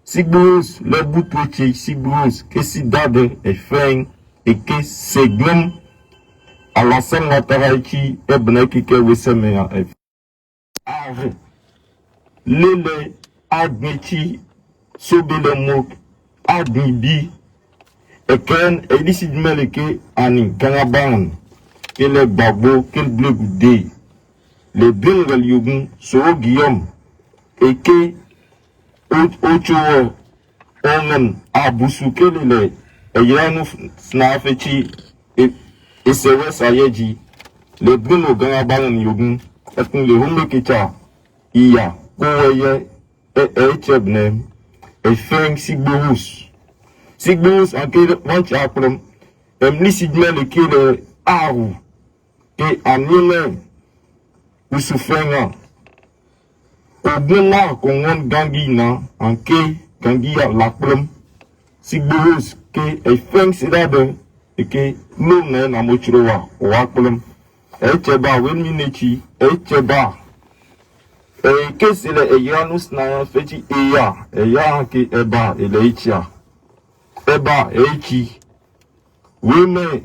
Sigbous, le bout de Sigbous, que si dade est fin et que c'est glum Alassane Ouattara qui est benaki que vous semez à F. Lele Admiti, Sobelemo, Admibi, et Ken, et ici de Meleke, Ani, Kanaban, que le babo, que le bleu goudé, le bleu de Yogun, Soro Guillaume, et que Ocho Omen Aboussouke le Eyanu Snafechi et Sewe Sayeji le Bruno Ganaban Yogun et le Humbe Kecha Iya Kouye et Echebnem et Feng Sigbous en quel manche après Mlisidme le Kile Arou et Amine Ousoufenga Ogbonna kongon gangi na anke gangi ya laklem Sigbous ke e feng sidade e ke lone na mochirowa waklem e cheba wen minechi e cheba e ke sile e yanus na feti e ya ke eba e leichia eba e chi weme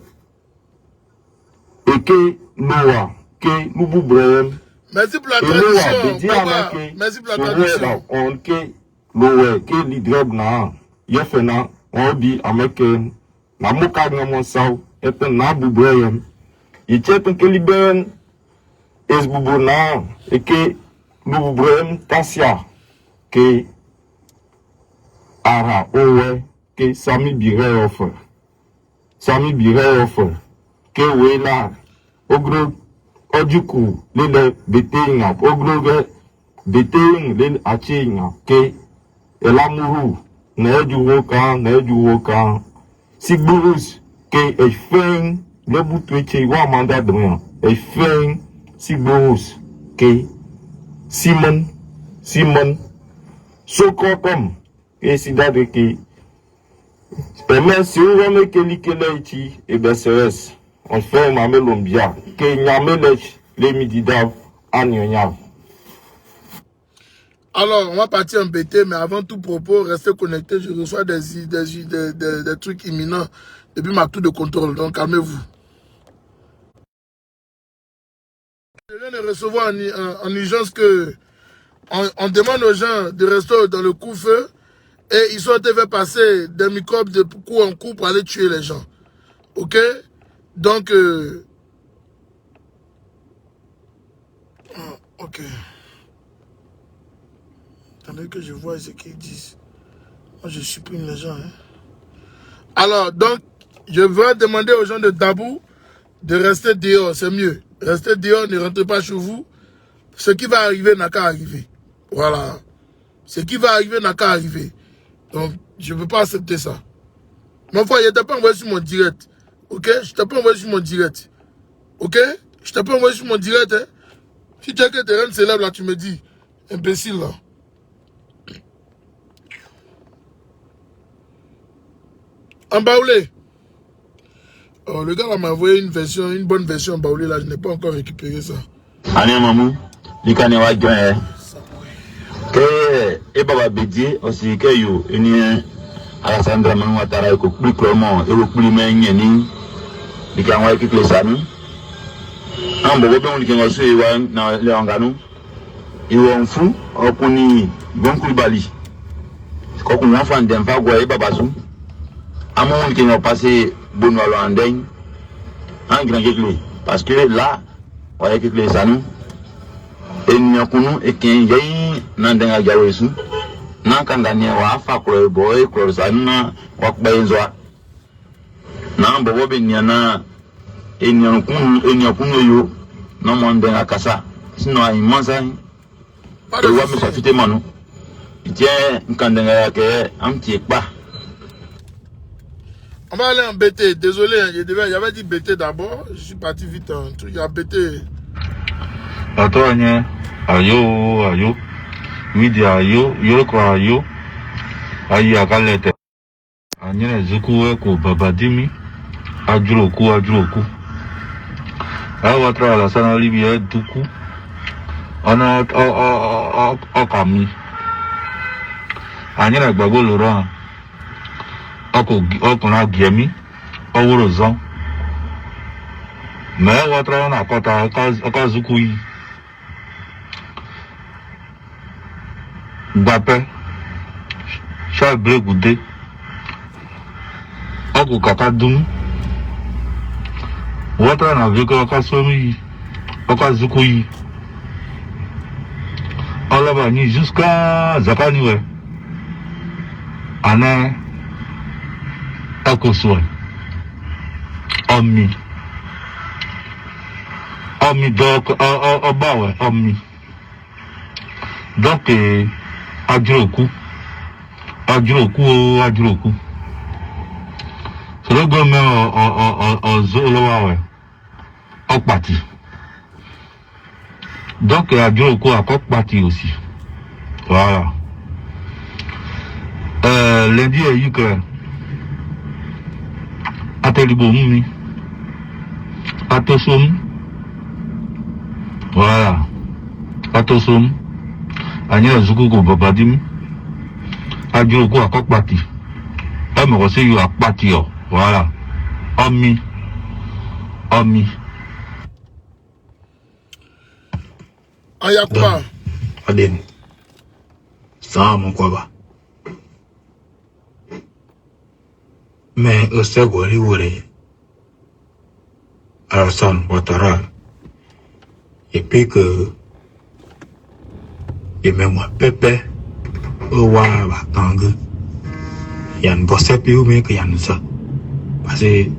e ke noa ke nubu brem. Merci pour la traduction. Merci pour la traduction. On ke lowe ke lidreb na yefena on bi ameke na muka na monsaw epen na bubreyem ichepen ke liben es bubuna e ke bubrem tasia que Ara Owe, que Sami Bire offre. Sami Bire offre. Que Wela, Ogro, Ojuku, Lele Betinga, Ogro Beting, Lele Achinga, que Elamuru, Nejuwokan, Sigburus, que Efen, le Boutweche, wa mandat de moi, Efen, Sigburus, que Simon, Sokokom, et Sidade qui permet si on va mettre Likelechi et BCS, on fait un melombia, que Nyamelech, les Mididav, Agnoyav. Alors, on va partir en BT, mais avant tout propos, restez connectés, je reçois des trucs imminents depuis ma tour de contrôle, donc calmez-vous. Je viens de recevoir en urgence que on demande aux gens de rester dans le coup-feu et ils sont fait passer des microbes de coup en coup pour aller tuer les gens. Ok? Donc, ok. Attendez que je vois ce qu'ils disent. Moi, je supprime les gens. Hein. Alors, donc, je vais demander aux gens de Dabou de rester dehors. C'est mieux. Restez dehors, ne rentrez pas chez vous. Ce qui va arriver n'a qu'à arriver. Voilà. Ce qui va arriver n'a qu'à arriver. Donc, je ne peux pas accepter ça. Mon frère, je ne t'ai pas envoyé sur mon direct. Ok? Je ne t'ai pas envoyé sur mon direct. Ok? Je ne t'ai pas envoyé sur mon direct. Hein? Si tu as que tes reines célèbres, là, tu me dis. Imbécile, là. En baoulé. Oh, le gars là m'a envoyé une bonne version en baoulé là, je n'ai pas encore récupéré ça. Allez maman, il can y avoir que et baba Bédié aussi que yo une Alassane Ouattara ko plus clairement et le plus menyeni il can wa ki ça nous en bobo be on ki ngo so wa na le nganu il on fou okuni bon Koulibaly ko kun enfant dem fa go e baba sou amon qui ont passé Benoît Landeng en grand clé parce que là on a clé ça nous et nous avons et qui y nandenga jawesu nan kandani wa fa ko boy ko ça na wa bayenzo nan bobo be nyana et nous yo non mandenga kasa sinon ay manza et wa me safite manu tient kandanga yake am tie pas. On va aller en BT, désolé, j'avais dit BT d'abord, je suis parti vite, il y a BT. Attends, ayo, midi ayo, ayi akalete. Anyene zuku ko babadimi, ajuroku. Awa tra la sana libya duku. Ana okami. Anyene gbagbo lora. Ọkùnrin agẹ̀mí ọwọ́rọ̀ zan mẹ́wàá tẹ́lẹ̀ náà kọta ọkazukú yìí gbapẹ́ ṣáàbìrẹ́gù dé ọkù kàkà dún wọ́n tẹ́lẹ̀ náà vikọ́ ọkazukú yìí ọlọ́ba ní jusqu'à zakaniwẹ̀ àná Akosoy Omi donc Obawe Omi donc Adjoku c'est le gouvernement Zolowawe Okpati donc Adjoku a Okpati aussi voilà lundi à Ukraine Ateliboumi, Atosom, voilà, Atosom, Anya Zukuko Babadim, Adjoko à Kokpati, Amorose you à Patio, voilà, Omi. Ayakuba. Aden, ça mon quoi. Mais au second, Alassane Ouattara, et puis que, et même moi, Pépé, wa ba kang yan bosse piu me ke yan sa parce que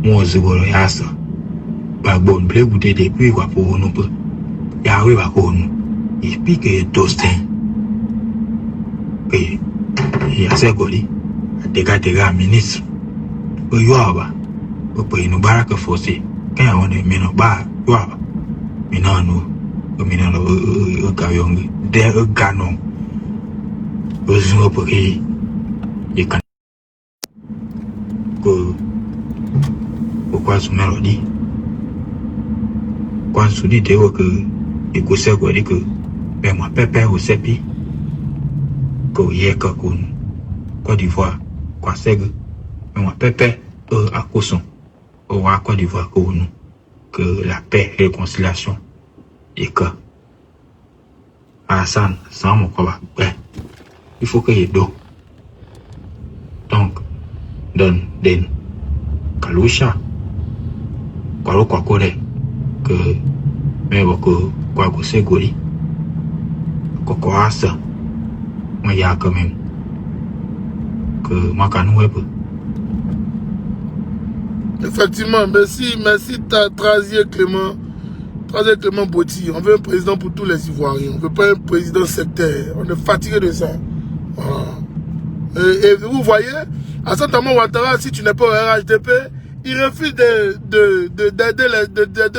moi je vois ya ça ba bon ble goûter depuis quoi pour nous peu ya we ba ko nous et puis que tostin que ya se goli tega ministre o yo ba o pe no baraka fosse quand on est meno ba yo ba minano o minano o kayong de gano o zo pour que et quand que pourquoi ce mélodie quand se dit que et que c'est quoi dit que ben moi pépé au sepi que hier que Côte d'Ivoire quoi c'est que ben moi pépé à Koson au Côte d'Ivoire que la paix et la réconciliation et que Alassane sans mon quoi il faut qu'il y ait d'eau donc donne den Kalusha quoi que mais beaucoup quoi que c'est goli quoi ça moi y a quand même que moi quand nous effectivement merci Trazier Clément Botti. On veut un président pour tous les Ivoiriens, on veut pas un président sectaire, on est fatigué de ça. Voilà. Et vous voyez, Alassane Ouattara, si tu n'es pas au RHDP, il refuse d'aider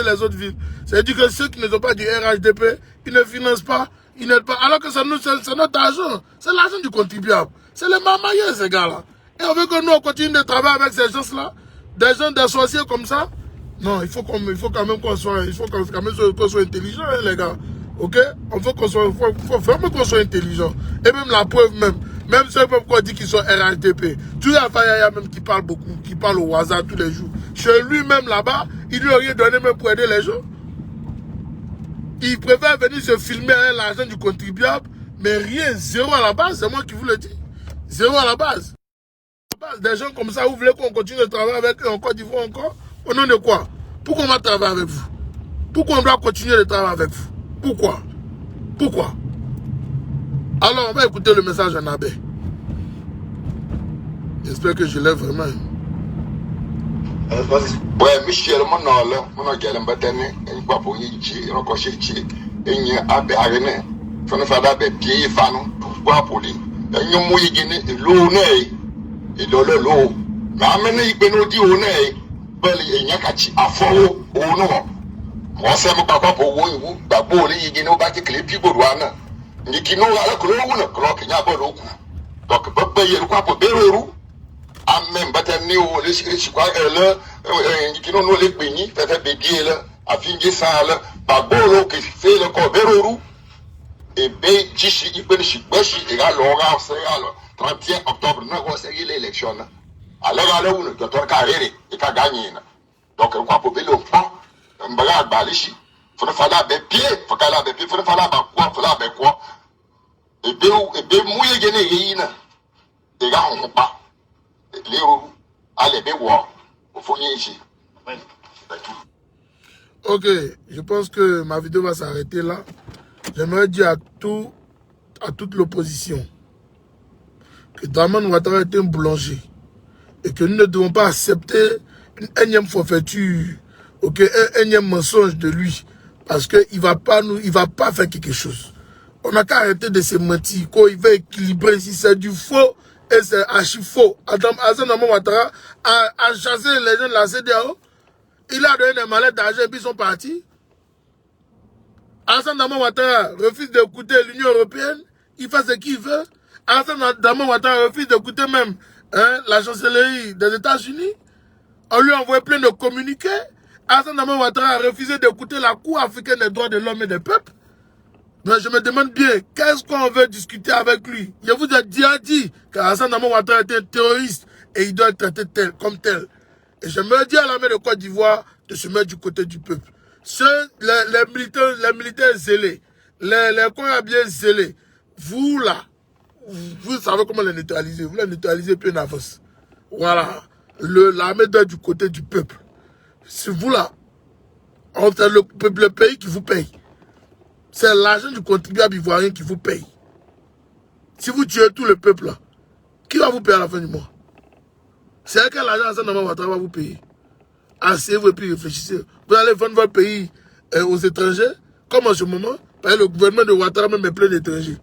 les autres villes. C'est-à-dire que ceux qui ne sont pas du RHDP, ils ne financent pas, ils n'aident pas. Alors que c'est notre argent, c'est l'argent du contribuable. C'est les mamailleurs, ces gars-là. Et on veut que nous, on continue de travailler avec ces gens-là, des gens, des sorciers comme ça. Non, il faut quand même qu'on soit intelligent, hein, les gars. Ok? Il faut vraiment qu'on soit intelligent. Et même la preuve, même ceux qui disent qu'ils sont RHDP. Tu as Fayaya même qui parle beaucoup, qui parle au hasard tous les jours. Chez lui-même là-bas, il lui a rien donné même pour aider les gens. Il préfère venir se filmer avec l'argent du contribuable, mais rien, zéro à la base, c'est moi qui vous le dis. Zéro à la base. Des gens comme ça, vous voulez qu'on continue de travailler avec eux en Côte d'Ivoire encore? Au nom de quoi? Pourquoi on va travailler avec vous? Pourquoi on doit continuer de travailler avec vous? Pourquoi? Alors, on va écouter le message en abbé. J'espère que je l'ai vraiment. Ouais, Michel, mon gars, m'batane, et quoi pour y chier, on coche chier, et y a abbé arène, fon fada be pied fanon, quoi pour lui. Et nous mouillé guiné, l'eau n'est, et l'eau. Mais amenez, il peut nous dire au nez, il n'y a qu'à chier à faux, au nom. Moi, c'est mon papa pour vous, d'abord, il y a nos bâtis que les plus beaux douanes. Ni qui n'ont la couleur, qu'il n'y a pas de coup. Donc, pas payer le quoi pour Bérou. Ah, même, bâtani ou les chicois, ni qui n'ont les bénis, peut-être bédier là, à finir ça là, pas beau qui fait le corps Bérou. Et bé, chichi, il peut le chicochi, et là, l'aura, c'est là, 31 octobre, nous, c'est l'élection. Alors, où le docteur Carré, et qu'a gagné. Donc, quoi pour Bélou, Mbaga Balishi, faut le faire avec pied, faut qu'elle ait pied, faut le faire avec quoi, et bien, mouillé gagné, les gars, on pas. Les roues, allez, bien voir, au fond, ici. Ok, je pense que ma vidéo va s'arrêter là. J'aimerais dire à toute l'opposition que Dramane Ouattara est un boulanger et que nous ne devons pas accepter une énième forfaiture. Ok, un énième mensonge de lui, parce qu'il va pas faire quelque chose. On n'a qu'à arrêter de se mentir, qu'il va équilibrer si c'est du faux et c'est archi faux. Alassane Ouattara a chassé les gens de la CEDEAO, il a donné des mallettes d'argent et puis ils sont partis. Alassane Ouattara refuse d'écouter l'Union européenne, il fait ce qu'il veut. Alassane Ouattara refuse d'écouter même la chancellerie des États-Unis. On lui a envoyé plein de communiqués. Alassane Ouattara a refusé d'écouter la Cour africaine des droits de l'homme et des peuples. Mais je me demande bien, qu'est-ce qu'on veut discuter avec lui? Je vous ai déjà dit qu'Alassane Ouattara est un terroriste et il doit être traité comme tel. Et je me dis à l'armée de Côte d'Ivoire de se mettre du côté du peuple. Les militaires zélés, les coins bien zélés, vous là, vous savez comment les neutraliser. Vous les neutralisez plus en avance. Voilà. L'armée doit être du côté du peuple. C'est vous là. C'est le pays qui vous paye. C'est l'argent du contribuable ivoirien qui vous paye. Si vous tuez tout le peuple là, qui va vous payer à la fin du mois? C'est quel argent Alassane Draman Ouattara va vous payer? Asseyez-vous et puis réfléchissez. Vous allez vendre votre pays aux étrangers, comme en ce moment, parce que le gouvernement de Ouattara même est plein d'étrangers.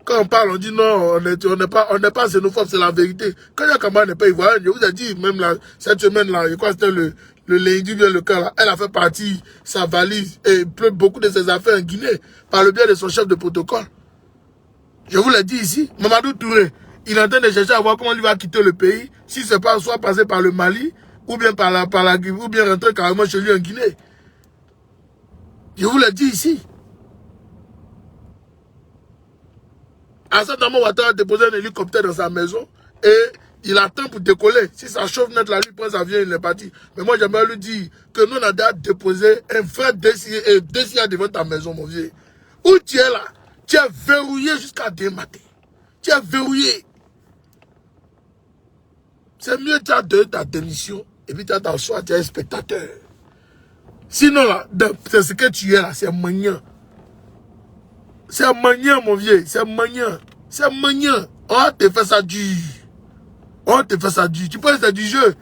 Quand on parle, on dit non, on n'est pas xénophobe, c'est la vérité. Quand Yakama n'est pas ivoirien, je vous ai dit, même là, cette semaine-là, je crois que c'était le lundi, le cas là, elle a fait partie, sa valise, et beaucoup de ses affaires en Guinée, par le biais de son chef de protocole. Je vous l'ai dit ici, Mamadou Touré, il est en train de chercher à voir comment il va quitter le pays, si c'est pas soit passer par le Mali, ou bien par la ou bien rentrer carrément chez lui en Guinée. Je vous l'ai dit ici. Alassane Draman Ouattara a déposé un hélicoptère dans sa maison et il attend pour décoller. Si ça chauffe net, là, lui prend sa vie, il est parti. Mais moi, j'aimerais lui dire que nous, on a déjà déposé un vrai dossier devant ta maison, mon vieux. Où tu es là? Tu es verrouillé jusqu'à demain matin. Tu es verrouillé. C'est mieux que tu as donné ta démission et puis tu as t'asseoir, tu es un spectateur. Sinon, là, c'est ce que tu es là, c'est maniant. C'est maniant, mon vieux, c'est maniant. C'est maniant. On te fait ça dur. On te fait ça dur. Tu penses que c'est du jeu.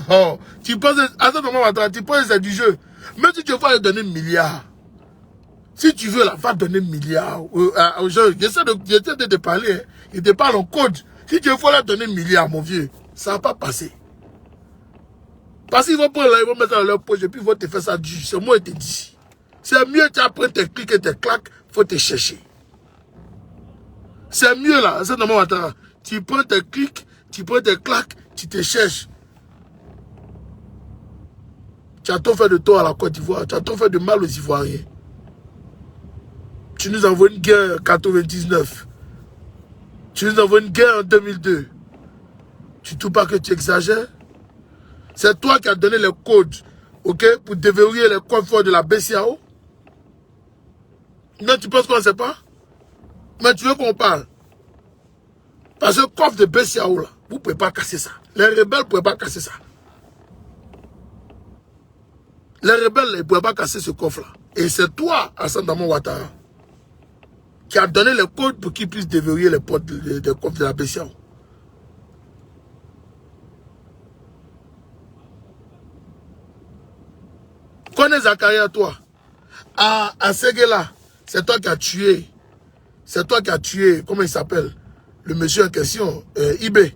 Oh, tu penses que c'est du jeu. Même si tu veux aller donner 1 milliard. Si tu veux, là, va donner 1 milliard aux gens. J'essaie de te parler. Hein. Il te parle en code. Si tu veux leur donner 1 milliard, mon vieux, ça ne va pas passer. Parce qu'ils vont prendre là, ils vont mettre dans leur poche et puis ils vont te faire ça dur. C'est moi qui te dis. C'est mieux que tu apprennes tes clics et tes claques. Il faut te chercher. C'est mieux là. C'est normal. Tu prends tes clics, tu prends tes claques, tu te cherches. Tu as tout fait de tort à la Côte d'Ivoire. Tu as tout fait de mal aux Ivoiriens. Tu nous envoies une guerre en 99. Tu nous envoies une guerre en 2002. Tu ne trouves pas que tu exagères? C'est toi qui as donné les codes, ok, pour déverrouiller les coffres de la BCAO? Non, tu penses qu'on ne sait pas? Mais tu veux qu'on parle? Parce que le coffre de BCAO, là, vous ne pouvez pas casser ça. Les rebelles ne pouvaient pas casser ça. Les rebelles ne pouvaient pas casser ce coffre-là. Et c'est toi, Alassane Draman Ouattara, qui a donné les codes pour qu'ils puissent déverrouiller les portes des coffres de la BCAO. Connais Zakaria, toi. À Séguéla, c'est toi qui as tué. C'est toi qui as tué, comment il s'appelle? Le monsieur en question, Ibé.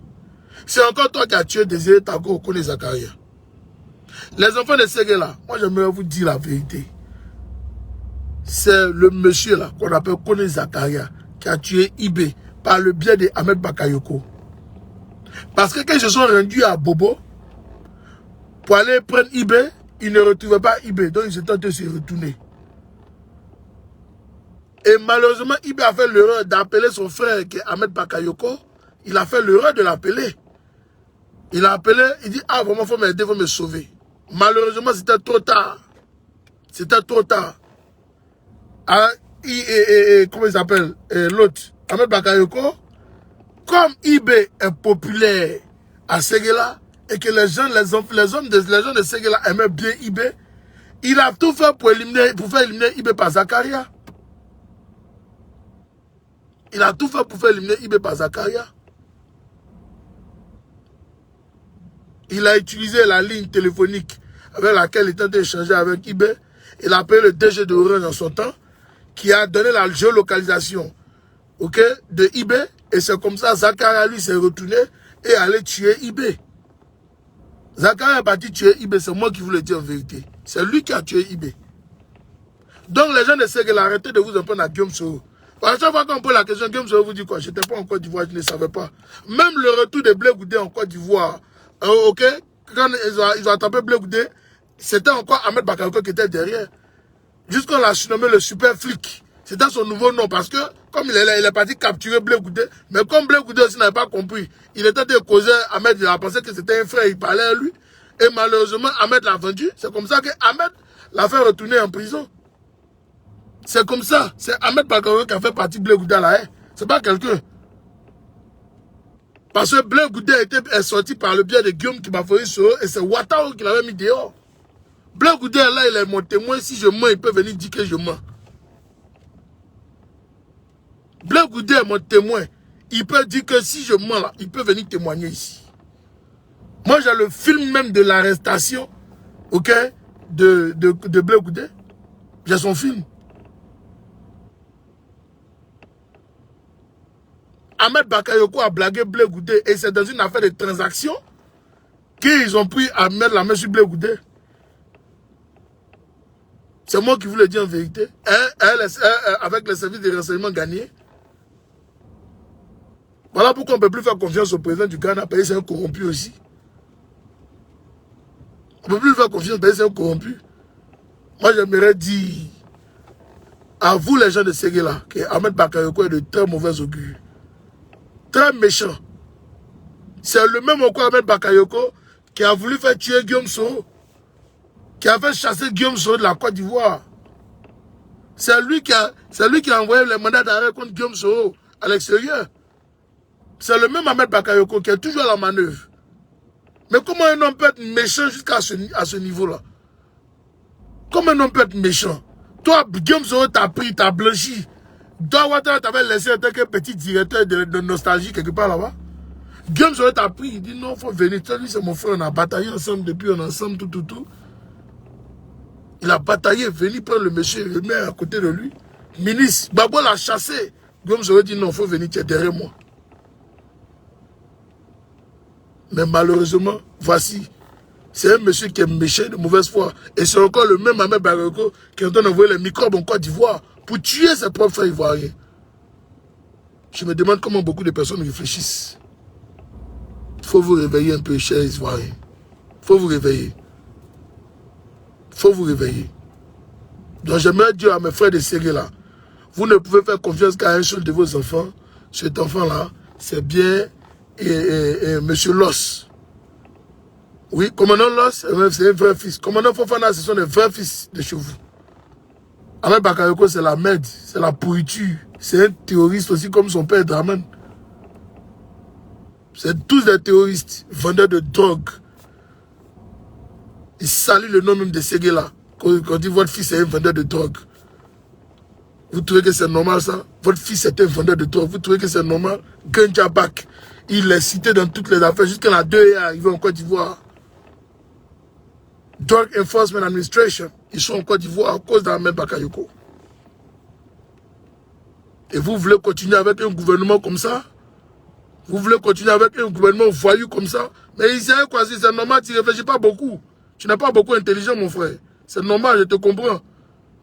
C'est encore toi qui as tué Désiré Tago, Kone Zakaria. Les enfants de Séguéla, moi j'aimerais vous dire la vérité. C'est le monsieur là, qu'on appelle Kone Zakaria, qui a tué Ibé par le biais de Ahmed Bakayoko. Parce que quand ils se sont rendus à Bobo, pour aller prendre Ibé, ils ne retrouvaient pas Ibé, donc ils étaient en train de se retourner. Et malheureusement, Ibé a fait l'erreur d'appeler son frère qui est Ahmed Bakayoko. Il a fait l'erreur de l'appeler. Il a appelé, il dit, ah vraiment, il faut m'aider, il faut me sauver. Malheureusement, c'était trop tard. C'était trop tard. Ah, comment il s'appelle? L'autre, Ahmed Bakayoko. Comme Ibé est populaire à Séguéla, et que les gens de Séguéla aimaient bien Ibé, il a tout fait pour faire éliminer Ibé par Zakaria. Il a tout fait pour faire éliminer Ibé par Zakaria. Il a utilisé la ligne téléphonique avec laquelle il était en train d'échanger avec Ibé. Il a appelé le DG de Orange en son temps, qui a donné la géolocalisation, ok, de Ibé. Et c'est comme ça, Zakaria, lui, s'est retourné et allé tuer Ibé. Zakaria est parti tuer Ibé, c'est moi qui vous le dis en vérité. C'est lui qui a tué Ibé. Donc les gens de Séguéla, arrêtez de vous en prendre à Guillaume Soro. À chaque fois qu'on pose la question, Guillaume Soro vous dit quoi? Je n'étais pas en Côte d'Ivoire, je ne savais pas. Même le retour de Blé Goudé en Côte d'Ivoire, ok, quand ils ont attrapé Blé Goudé, c'était encore Ahmed Bakayoko qui était derrière. Jusqu'on l'a surnommé le super flic. C'était son nouveau nom parce que, comme il est parti capturer Blé Goudé, mais comme Blé Goudé aussi n'avait pas compris, il était de causer Ahmed, il a pensé que c'était un frère, il parlait à lui. Et malheureusement, Ahmed l'a vendu. C'est comme ça que Ahmed l'a fait retourner en prison. C'est comme ça. C'est Ahmed Bakayoko qui a fait partie de Blé Goudé là. Hein. C'est pas quelqu'un. Parce que Blé Goudé est sorti par le biais de Guillaume Kibafoyi Soro et c'est Ouattara qui l'avait mis dehors. Blé Goudé là, il est mon témoin. Si je mens, il peut venir dire que je mens. Blé Goudé est mon témoin. il peut dire que si je mens là, il peut venir témoigner ici. Moi, j'ai le film même de l'arrestation, ok, de Blé Goudé. J'ai son film. Ahmed Bakayoko a blagué Blé Goudé et c'est dans une affaire de transaction qu'ils ont pris à mettre la main sur Blé Goudé. C'est moi qui vous le dis en vérité. Avec les services de renseignement gagnés. Voilà pourquoi on ne peut plus faire confiance au président du Ghana, parce que c'est un corrompu aussi. On ne peut plus faire confiance parce que c'est un corrompu. Moi, j'aimerais dire à vous, les gens de Séguéla, que Ahmed Bakayoko est de très mauvais augure. Très méchant. C'est le même encore Ahmed Bakayoko qui a voulu faire tuer Guillaume Soro, qui a fait chasser Guillaume Soro de la Côte d'Ivoire. C'est lui qui a envoyé les mandats d'arrêt contre Guillaume Soro à l'extérieur. C'est le même Ahmed Bakayoko qui est toujours à la manœuvre. Mais comment un homme peut être méchant jusqu'à ce niveau-là? Comment un homme peut être méchant? Toi, Guillaume Soro t'a pris, t'a blanchi. Toi, Ouattara t'avait laissé en tant que petit directeur de nostalgie quelque part là-bas. Guillaume Soro t'a pris, il dit non, il faut venir. Lui, c'est mon frère, on a bataillé ensemble depuis, on est ensemble, tout. Il a bataillé, venu prendre le monsieur, le met à côté de lui. Ministre, Babo l'a chassé. Guillaume Soro dit non, il faut venir, tu es derrière moi. Mais malheureusement, voici, c'est un monsieur qui est méchant de mauvaise foi. Et c'est encore le même Ahmed Bakayoko qui est en train d'envoyer les microbes en Côte d'Ivoire pour tuer ses propres frères ivoiriens. Je me demande comment beaucoup de personnes réfléchissent. Il faut vous réveiller un peu, chers Ivoiriens. Il faut vous réveiller. Il faut vous réveiller. Donc j'aimerais dire à mes frères de Séguéla, vous ne pouvez faire confiance qu'à un seul de vos enfants. Cet enfant-là, c'est bien Monsieur Loss. Oui, commandant Loss, c'est un vrai fils. Commandant Fofana, ce sont des vrais fils de chez vous. Ahmed Bakayoko, c'est la merde, c'est la pourriture. C'est un terroriste aussi comme son père Draman. C'est tous des terroristes, vendeurs de drogue. Ils saluent le nom même de Séguéla. Quand dit votre fils est un vendeur de drogue. Vous trouvez que c'est normal ça? Votre fils est un vendeur de drogue. Vous trouvez que c'est normal? Gunjabak, il est cité dans toutes les affaires jusqu'à la 2 est arrivé en Côte d'Ivoire. Drug Enforcement Administration, ils sont en Côte d'Ivoire à cause d'Ahmed Bakayoko. Et vous voulez continuer avec un gouvernement comme ça? Vous voulez continuer avec un gouvernement voyou comme ça? Mais ici, c'est normal, tu ne réfléchis pas beaucoup. Tu n'es pas beaucoup intelligent, mon frère. C'est normal, je te comprends.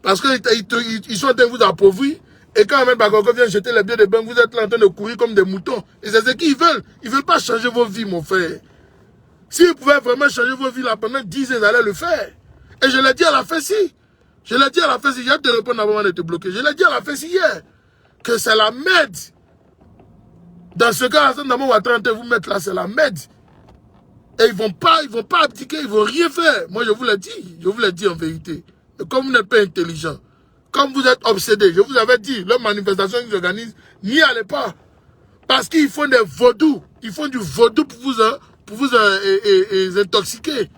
Parce qu'ils sont en train de vous appauvrir. Et quand Ahmed Bakayoko vient jeter les billets de banque, vous êtes là en train de courir comme des moutons. Et c'est ce qu'ils veulent. Ils ne veulent pas changer vos vies, mon frère. S'ils pouvaient vraiment changer vos vies là pendant 10 ans, ils allaient le faire. Et je l'ai dit à la Fessi. Je l'ai dit à la Fessi. Il y a de répondre avant de te bloquer. Je l'ai dit à la Fessi hier. Que c'est la merde. Dans ce cas, Alassane Dramane Ouattara vous mettre là, c'est la merde. Et ils vont pas abdiquer, ils vont rien faire. Moi, je vous l'ai dit en vérité. Mais comme vous n'êtes pas intelligent, comme vous êtes obsédé, je vous avais dit, leurs manifestations qu'ils organisent, n'y allez pas. Parce qu'ils font des vaudous. Ils font du vaudou pour vous intoxiquer.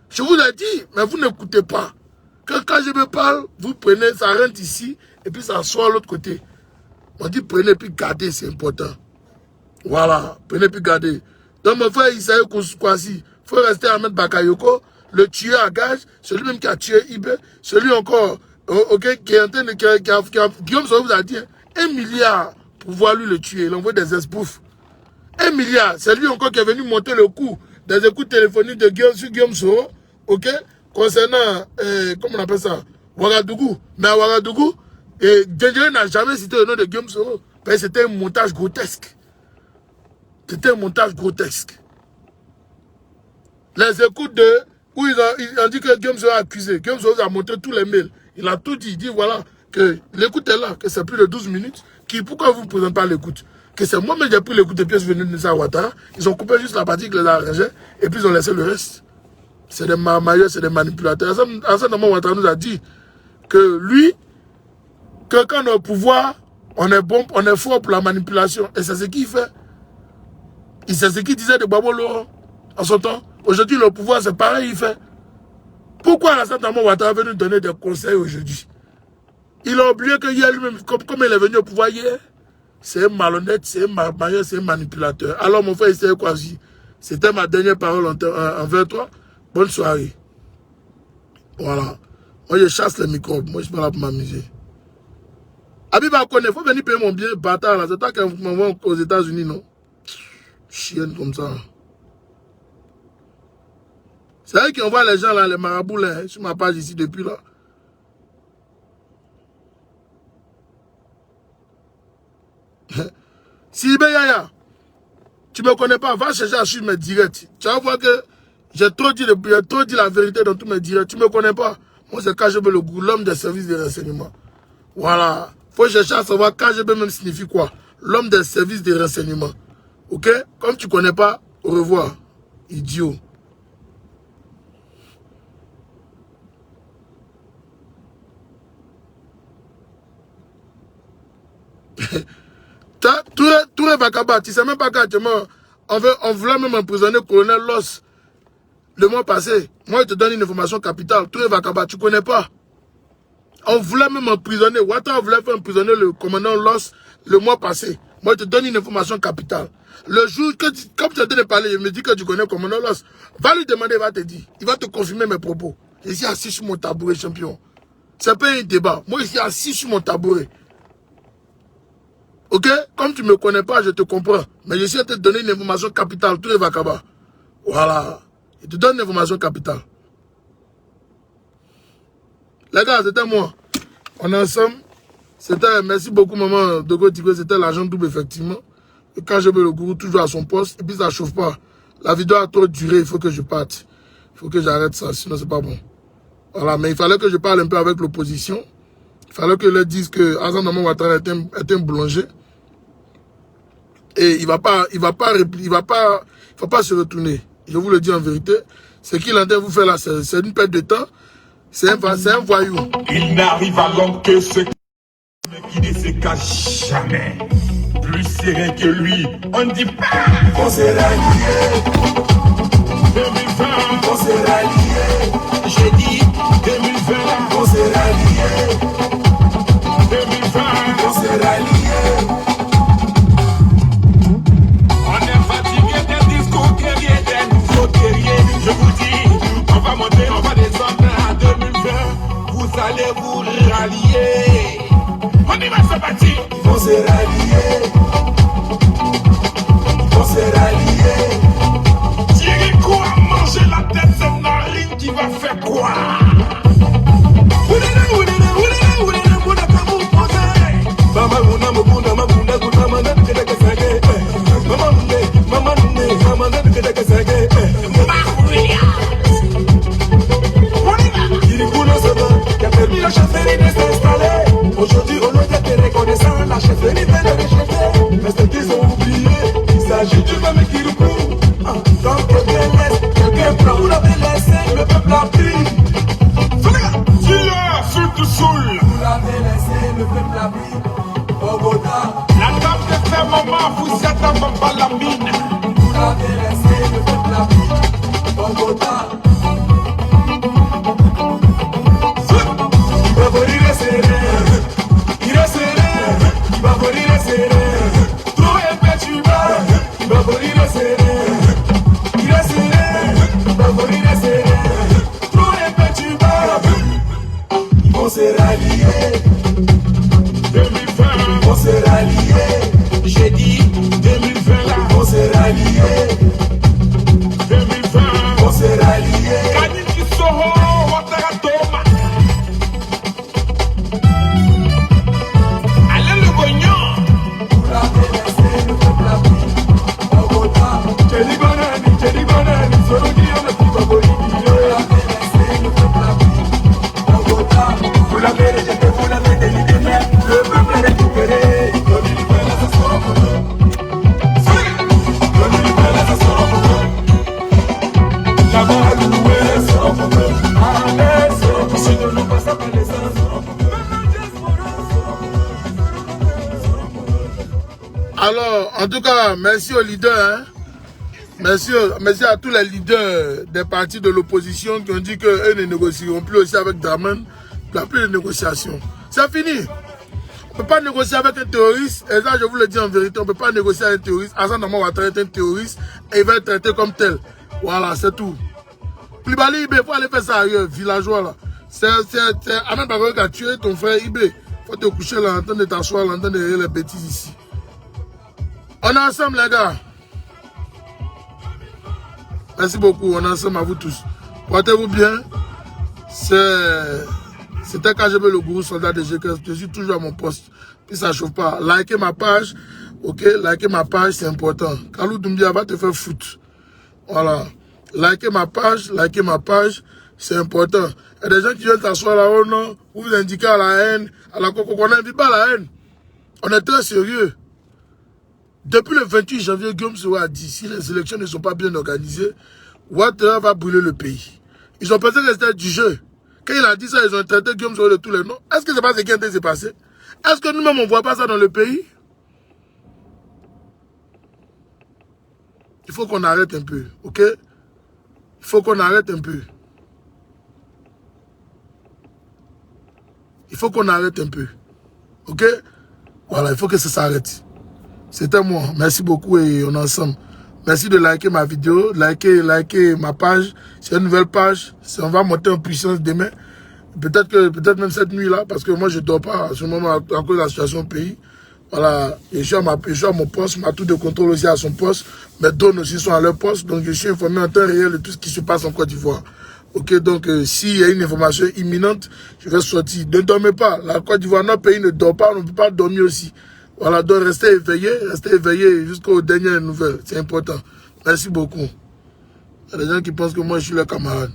Je vous l'ai dit, mais vous n'écoutez pas. Quand je me parle, vous prenez, ça rentre ici, et puis ça sort à l'autre côté. On dit prenez puis gardez, c'est important. Voilà, prenez puis gardez. Donc mon frère Isaïe Koussoukwasi, il faut rester à Ahmed Bakayoko, le tueur à gage, celui même qui a tué Ibé, celui encore, qui est en train de... Guillaume Soro vous a dit, 1 milliard pour voir lui le tuer, il envoie des esbouffes. 1 milliard, c'est lui encore qui est venu monter le coût des écoutes téléphoniques de Guillaume Soro, ok, concernant, comment on appelle ça, Ouagadougou. Mais à Ouagadougou, Djendjere n'a jamais cité le nom de Guillaume Soro, parce que c'était un montage grotesque. C'était un montage grotesque. Les écoutes où ils ont dit que Guillaume Soro a accusé. Guillaume Soro a montré tous les mails. Il a tout dit. Il dit voilà, que l'écoute est là, que c'est plus de 12 minutes. Pourquoi vous ne présentez pas l'écoute? Que c'est moi-même qui ai pris l'écoute de pièces venues de Nissa Ouattara. Ils ont coupé juste la partie qui les a arrangés et puis ils ont laissé le reste. C'est des marmailleurs, c'est des manipulateurs. Alassane Dramane Ouattara nous a dit que lui, que quand on est au pouvoir, on est bon, on est fort pour la manipulation. Et c'est ce qu'il fait. C'est ce qu'il disait de Babo Laurent en son temps. Aujourd'hui, le pouvoir, c'est pareil, il fait. Pourquoi Alassane Dramane Ouattara veut nous donner des conseils aujourd'hui? Il a oublié que hier lui-même, comme il est venu au pouvoir hier, c'est un malhonnête, c'est un marié, c'est un manipulateur. Alors mon frère Issei Kwasi, c'était ma dernière parole envers toi. Bonne soirée. Voilà. Moi je chasse les microbes, moi je suis pas là pour m'amuser. Abiba connaît, il faut venir payer mon billet, bâtard là. C'est toi qui m'envoie aux États-Unis, non? Chienne comme ça. C'est eux qui envoient les gens là, les marabouts là, sur ma page ici depuis là. Si Yaya, tu me connais pas, va chercher à suivre mes directs. Tu vas voir que j'ai trop dit la vérité dans tous mes directs. Tu me connais pas. Moi c'est KGB le goût, l'homme des services de renseignement. Voilà. Faut chercher à savoir KGB même signifie quoi. L'homme des services de renseignement. Ok? Comme tu connais pas, au revoir. Idiot. Touré Bakaba, tu sais même pas qu'actuellement, on voulait même emprisonner le colonel Loss le mois passé. Moi, je te donne une information capitale. Touré Bakaba, tu connais pas. On voulait même emprisonner. Ouattara voulait faire emprisonner le commandant Loss le mois passé. Moi, je te donne une information capitale. Le jour que, comme tu as de parler, il me dit que tu connais le commandant Loss. Va lui demander, il va te dire. Il va te confirmer mes propos. Je suis assis sur mon tabouret, champion. C'est pas un débat. Moi, je suis assis sur mon tabouret. Ok? Comme tu ne me connais pas, je te comprends. Mais je suis à te donner une information capitale. Touré Bakaba. Voilà. Je te donne une information capitale. Les gars, c'était moi. On est ensemble. C'était, merci beaucoup, maman Dogo Tigwe. C'était l'agent double, effectivement. Et quand je veux le gourou, toujours à son poste. Et puis, ça ne chauffe pas. La vidéo a trop duré. Il faut que je parte. Il faut que j'arrête ça. Sinon, c'est pas bon. Voilà. Mais il fallait que je parle un peu avec l'opposition. Il fallait que je leur dise que Hassan Dramane Ouattara est un boulanger. Et il va pas se retourner. Je vous le dis en vérité. Ce qu'il est en train de vous faire là, c'est une perte de temps. C'est un voyou. Il n'arrive à l'homme que ce qui ne se cache jamais. Plus serein que lui, on ne dit pas qu'on s'est rallié. 2020, on s'est rallié. J'ai dit 2020, on s'est rallié. 2020, on s'est rallié. On est fatigué des discours guerriers, des nouveaux guerriers. Je vous dis, on va monter, on va descendre à 2020. Vous allez vous rallier. On y va se bâtir. Ils vont se rallier. Ils vont se rallier. Thierry quoi manger la tête, c'est Narine qui va faire quoi? Qui a permis la chefferie de s'installer. Aujourd'hui, au lieu d'être reconnaissant, la chefferie vient de rejeter. Mais ce qu'ils ont oublié, il s'agit du même Kirikou. Donc, quelqu'un laisse, quelqu'un prend. Vous l'avez laissé, le peuple a pris. Vous l'avez laissé, le peuple a pris. Bogota. La dame de fait maman, vous êtes à Bamba la mine. Vous l'avez laissé, le peuple a pris. Bogota. Il va venir serré. Il est serré. Il va venir serré. Trop épais tu vas. Il va venir serré. Il est serré. Il va venir serré. Trop épais tu vas. Ils vont se rallier. 2020, ils vont se rallier. J'ai dit 2020 là, ils vont se rallier. 2020, ils vont se rallier. Kani Kisoro, Ouattara Toma. Allez le gognon. Vous l'avez laissé, le peuple a pris. Bogota. Tcheli Banani, solo Guillaume, le petit Baboli. Vous l'avez laissé, le peuple a pris. Bogota. Vous l'avez rejeté, vous l'avez délibéré. Le peuple a récupéré. 2020, là, ça sera pour nous. 2020, là, ça sera pour nous. Là-bas, à louer, ça sera pour nous. Allez, ça sera pour nous. Si nous ne passons pas les uns, ça sera pour nous. Alors, en tout cas, merci aux leaders. Hein. Merci à tous les leaders des partis de l'opposition qui ont dit qu'eux ne négocieront plus aussi avec Dramane. Il n'y a plus de négociations. C'est fini. ne peut pas négocier avec un terroriste. Et ça, je vous le dis en vérité, on ne peut pas négocier avec un terroriste. Hassan Dramane Ouattara est un terroriste et il va être traité comme tel. Voilà, c'est tout. Koulibaly, il faut aller faire ça ailleurs, villageois là. C'est Ahmed Bakayoko qui a tué ton frère Ibé. Il faut te coucher là, en train de t'asseoir, en train de rire les bêtises ici. On est ensemble, les gars. Merci beaucoup, on est ensemble à vous tous. Portez-vous bien. C'était KGB le gourou soldat de GK. Je suis toujours à mon poste. Puis ça ne chauffe pas. Likez ma page. Ok, likez ma page, c'est important. Kalou Doumbia va te faire foutre. Voilà. Likez ma page, c'est important. Il y a des gens qui viennent t'asseoir là-haut, non, vous vous indiquez à la haine, à la coco. On n'invite pas à la haine. On est très sérieux. Depuis le 28 janvier, Guillaume Soro a dit, si les élections ne sont pas bien organisées, Ouattara va brûler le pays. Ils ont pensé que c'était du jeu. Quand il a dit ça, ils ont traité Guillaume Soro de tous les noms. Est-ce que c'est pas ce qui est en train de se passer? Est-ce que nous-mêmes, on ne voit pas ça dans le pays? Il faut qu'on arrête un peu, ok? Il faut qu'on arrête un peu. Il faut qu'on arrête un peu. Ok? Voilà, il faut que ça s'arrête. C'était moi. Merci beaucoup et on est ensemble. Merci de liker ma vidéo, liker ma page. C'est une nouvelle page. On va monter en puissance demain. Peut-être même cette nuit-là, parce que moi je ne dors pas à ce moment à cause de la situation au pays. Voilà, je suis à mon poste, ma tour de contrôle aussi à son poste. Mes drones aussi sont à leur poste. Donc je suis informé en temps réel de tout ce qui se passe en Côte d'Ivoire. Ok, donc s'il y a une information imminente, je vais sortir. Ne dormez pas. La Côte d'Ivoire, notre pays ne dort pas, on ne peut pas dormir aussi. Voilà, donc restez éveillés jusqu'aux dernières nouvelles. C'est important. Merci beaucoup. Il y a des gens qui pensent que moi je suis leur camarade.